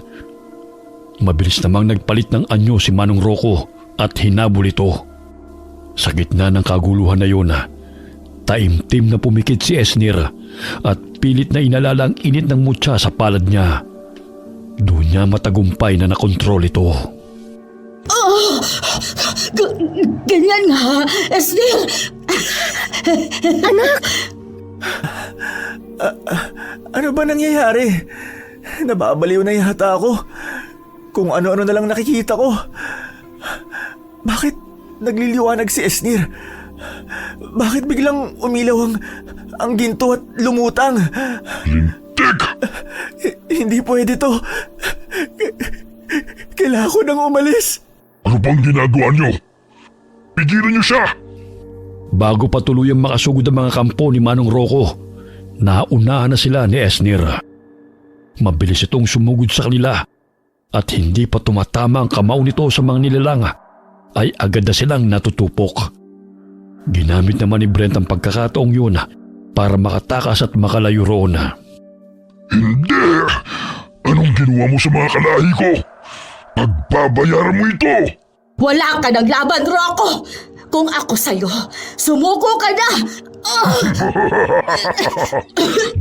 Mabilis namang nagpalit ng anyo si Manong Rocco at hinabol ito. Sa gitna ng kaguluhan na yun, taimtim na pumikit si Esnir at pilit na inalala ang init ng mutya sa palad niya. Doon niya matagumpay na nakontrol ito. Ganyan nga, Esnir! ano ba nangyayari? Nababaliw na yata ako. Kung ano-ano na lang nakikita ko. Bakit nagliliwanag si Esnir? Bakit biglang umilaw ang ginto at lumutang? Lintik! Hindi pwede to. Kailangan ko nang umalis. Ano bang ginagawa niyo? Pigilan niyo siya! Bago pa tuluyang makasugod ang mga kampo ni Manong Rocco, naunahan na sila ni Esnir. Mabilis itong sumugod sa kanila at hindi pa tumatama ang kamao nito sa mga nilalang ay agad na silang natutupok. Ginamit naman ni Brent ang pagkakataong yun para makatakas at makalayo roon. Hindi! Anong ginawa mo sa mga kalahi ko? Pagbabayaran mo ito! Wala ka ng laban, Rocco! Kung ako sa'yo, sumuko ka na!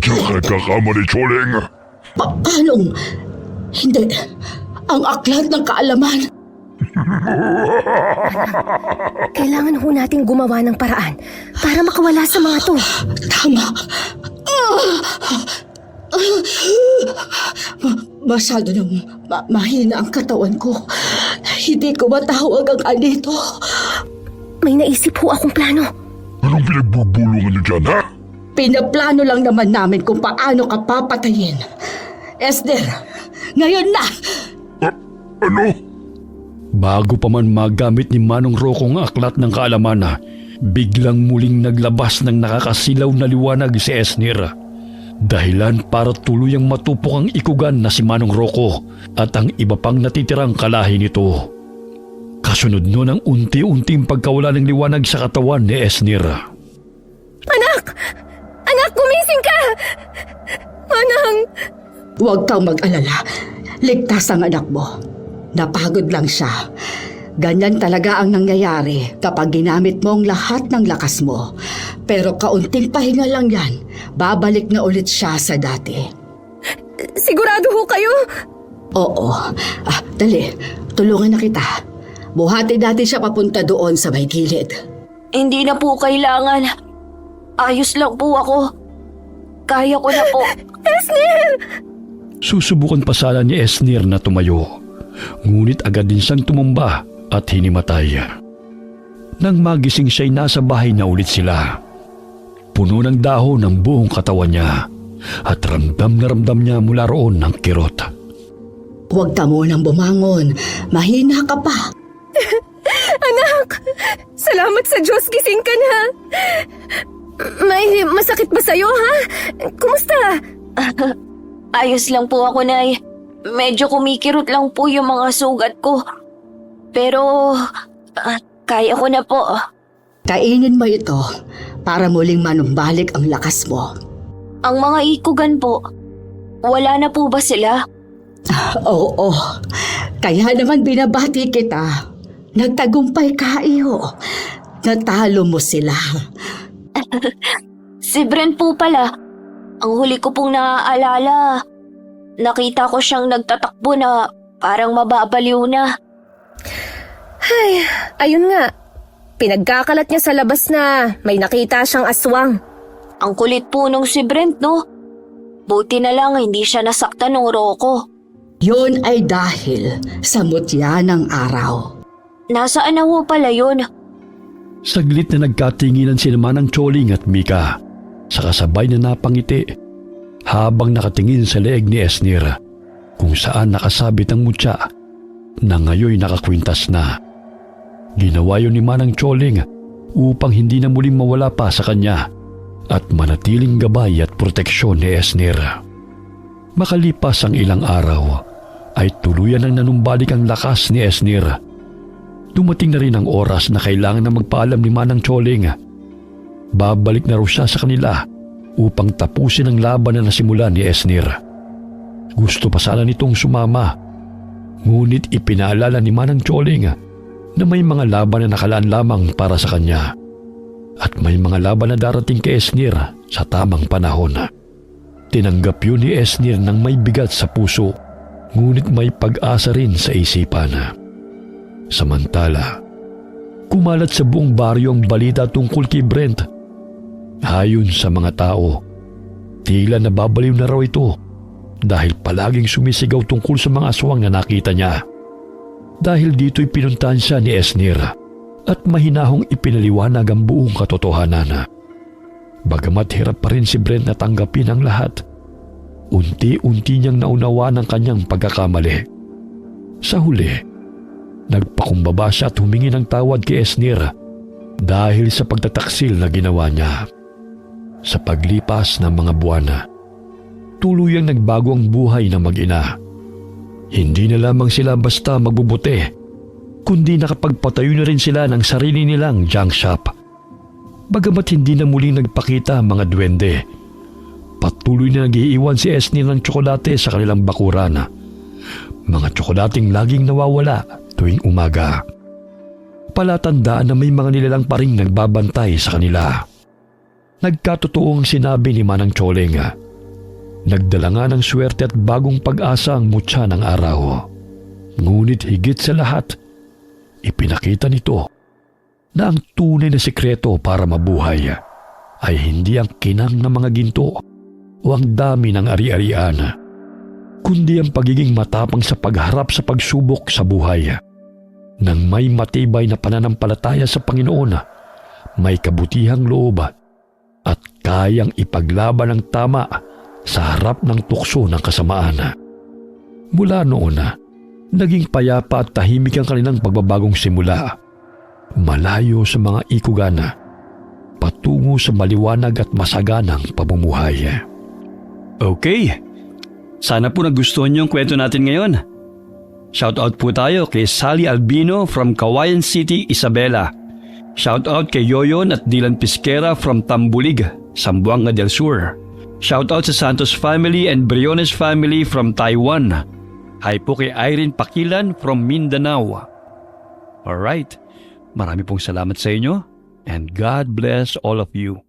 Diyan ka nagkakamali, Choleng! Paanong? Hindi. Ang aklat ng kaalaman. Kailangan ho nating gumawa ng paraan para makawala sa mga to. Tama. Masyado nang mahina ang katawan ko. Hindi ko matawag ang anito. May naisip ho akong plano. Anong pinagbubulungan niyo dyan, ha? Pinaplano lang naman namin kung paano ka papatayin. Esther, ngayon na! Ano? Bago pa man magamit ni Manong Rocco ang aklat ng kaalaman, biglang muling naglabas ng nakakasilaw na liwanag si Esnir. Dahilan para tuluyang matupok ang ikugan na si Manong Rocco at ang iba pang natitirang kalahi nito. Kasunod nun ang unti-unting pagkawala ng liwanag sa katawan ni Esnir. Anak! Anak, gumising ka! Manang! Huwag kang mag-alala. Ligtas ang anak mo. Napagod lang siya. Ganyan talaga ang nangyayari kapag ginamit mo ang lahat ng lakas mo. Pero kaunting pahinga lang yan. Babalik na ulit siya sa dati. Sigurado ho kayo? Oo. Dali. Tulungan na kita. Buhati natin siya papunta doon sa may gilid. Hindi na po kailangan. Ayos lang po ako. Kaya ko na po. Susubukan pa sana ni Esnir na tumayo. Ngunit agad din siyang tumumba at hinimatay. Nang magising siya'y nasa bahay na ulit sila. Puno ng dahon ang buong katawan niya at ramdam na ramdam niya mula roon ng kirot. Huwag ka munang bumangon. Mahina ka pa. Anak! Salamat sa Diyos, gising ka na! May masakit ba sa'yo, ha? Kumusta? Ayos lang po ako, Nay. Medyo kumikirot lang po yung mga sugat ko. Pero, kaya ko na po. Kainin mo ito para muling manumbalik ang lakas mo. Ang mga ikugan po, wala na po ba sila? Oo. Kaya naman binabati kita. Nagtagumpay ka, iyo. Natalo mo sila. Si Brent po pala. Ang huli ko pong naaalala, nakita ko siyang nagtatakbo na parang mababaliw na. Ay, ayun nga. Pinagkakalat niya sa labas na may nakita siyang aswang. Ang kulit po nung si Brent, no? Buti na lang hindi siya nasaktan ng Rocco. Yun ay dahil sa mutya ng araw. Nasaan na ho pala yun? Saglit na nagkatinginan si Manang Choling at Mika sa kasabay na napangiti habang nakatingin sa leeg ni Esnir kung saan nakasabit ang mutya na ngayon nakakwintas na. Ginawa yun ni Manang Choling upang hindi na muling mawala pa sa kanya at manatiling gabay at proteksyon ni Esnir. Makalipas ang ilang araw ay tuluyan ang nanumbalik ang lakas ni Esnir. Dumating na rin ang oras na kailangan na magpaalam ni Manang Choling. Babalik na raw siya sa kanila upang tapusin ang laban na nasimulan ni Esnir. Gusto pa sana nitong sumama, ngunit ipinaalala ni Manang Choling na may mga laban na nakalaan lamang para sa kanya at may mga laban na darating kay Esnir sa tamang panahon. Tinanggap yun ni Esnir ng may bigat sa puso, ngunit may pag-asa rin sa isipan. Samantala, kumalat sa buong baryo ang balita tungkol kay Brent. Ayon sa mga tao, tila nababaliw na raw ito dahil palaging sumisigaw tungkol sa mga aswang na nakita niya. Dahil dito'y pinuntahan siya ni Esnir at mahinahong ipinaliwanag ang buong katotohanan. Bagamat hirap pa rin si Brent na tanggapin ang lahat, unti-unti niyang naunawaan ang kanyang pagkakamali. Sa huli, nagpakumbaba siya at humingi ng tawad kay Esnir dahil sa pagtataksil na ginawa niya. Sa paglipas ng mga buwan, tuluyang nagbago ang buhay ng mag-ina. Hindi na lamang sila basta magbubuti, kundi nakapagpatayo na rin sila ng sarili nilang junk shop. Bagamat hindi na muling nagpakita ang mga duwende, patuloy na nag-iiwan si Esnir ng tsokolate sa kanilang bakuran. Mga tsokolating laging nawawala tuwing umaga. Palatandaan na may mga nilalang pa ring nagbabantay sa kanila. Nagkatotoo ang sinabi ni Manang Choling. Nagdala nga ng swerte at bagong pag-asa ang mutya ng araw. Ngunit higit sa lahat, ipinakita nito na ang tunay na sikreto para mabuhay ay hindi ang kinang ng mga ginto o ang dami ng ari-arian, kundi ang pagiging matapang sa pagharap sa pagsubok sa buhay. Nang may matibay na pananampalataya sa Panginoon, may kabutihang loob at kayang ipaglaban ang tama sa harap ng tukso ng kasamaan. Mula noon, naging payapa at tahimik ang kanilang pagbabagong simula. Malayo sa mga ikugan, patungo sa maliwanag at masaganang pamumuhay. Okay, sana po nagustuhan niyo ang kwento natin ngayon. Shoutout po tayo kay Sally Albino from Kawayan City, Isabela. Shoutout kay Yoyon at Dylan Pisquera from Tambulig, Zamboanga del Sur. Shoutout sa Santos family and Briones family from Taiwan. Hi po kay Irene Pakilan from Mindanao. Alright, marami pong salamat sa inyo and God bless all of you.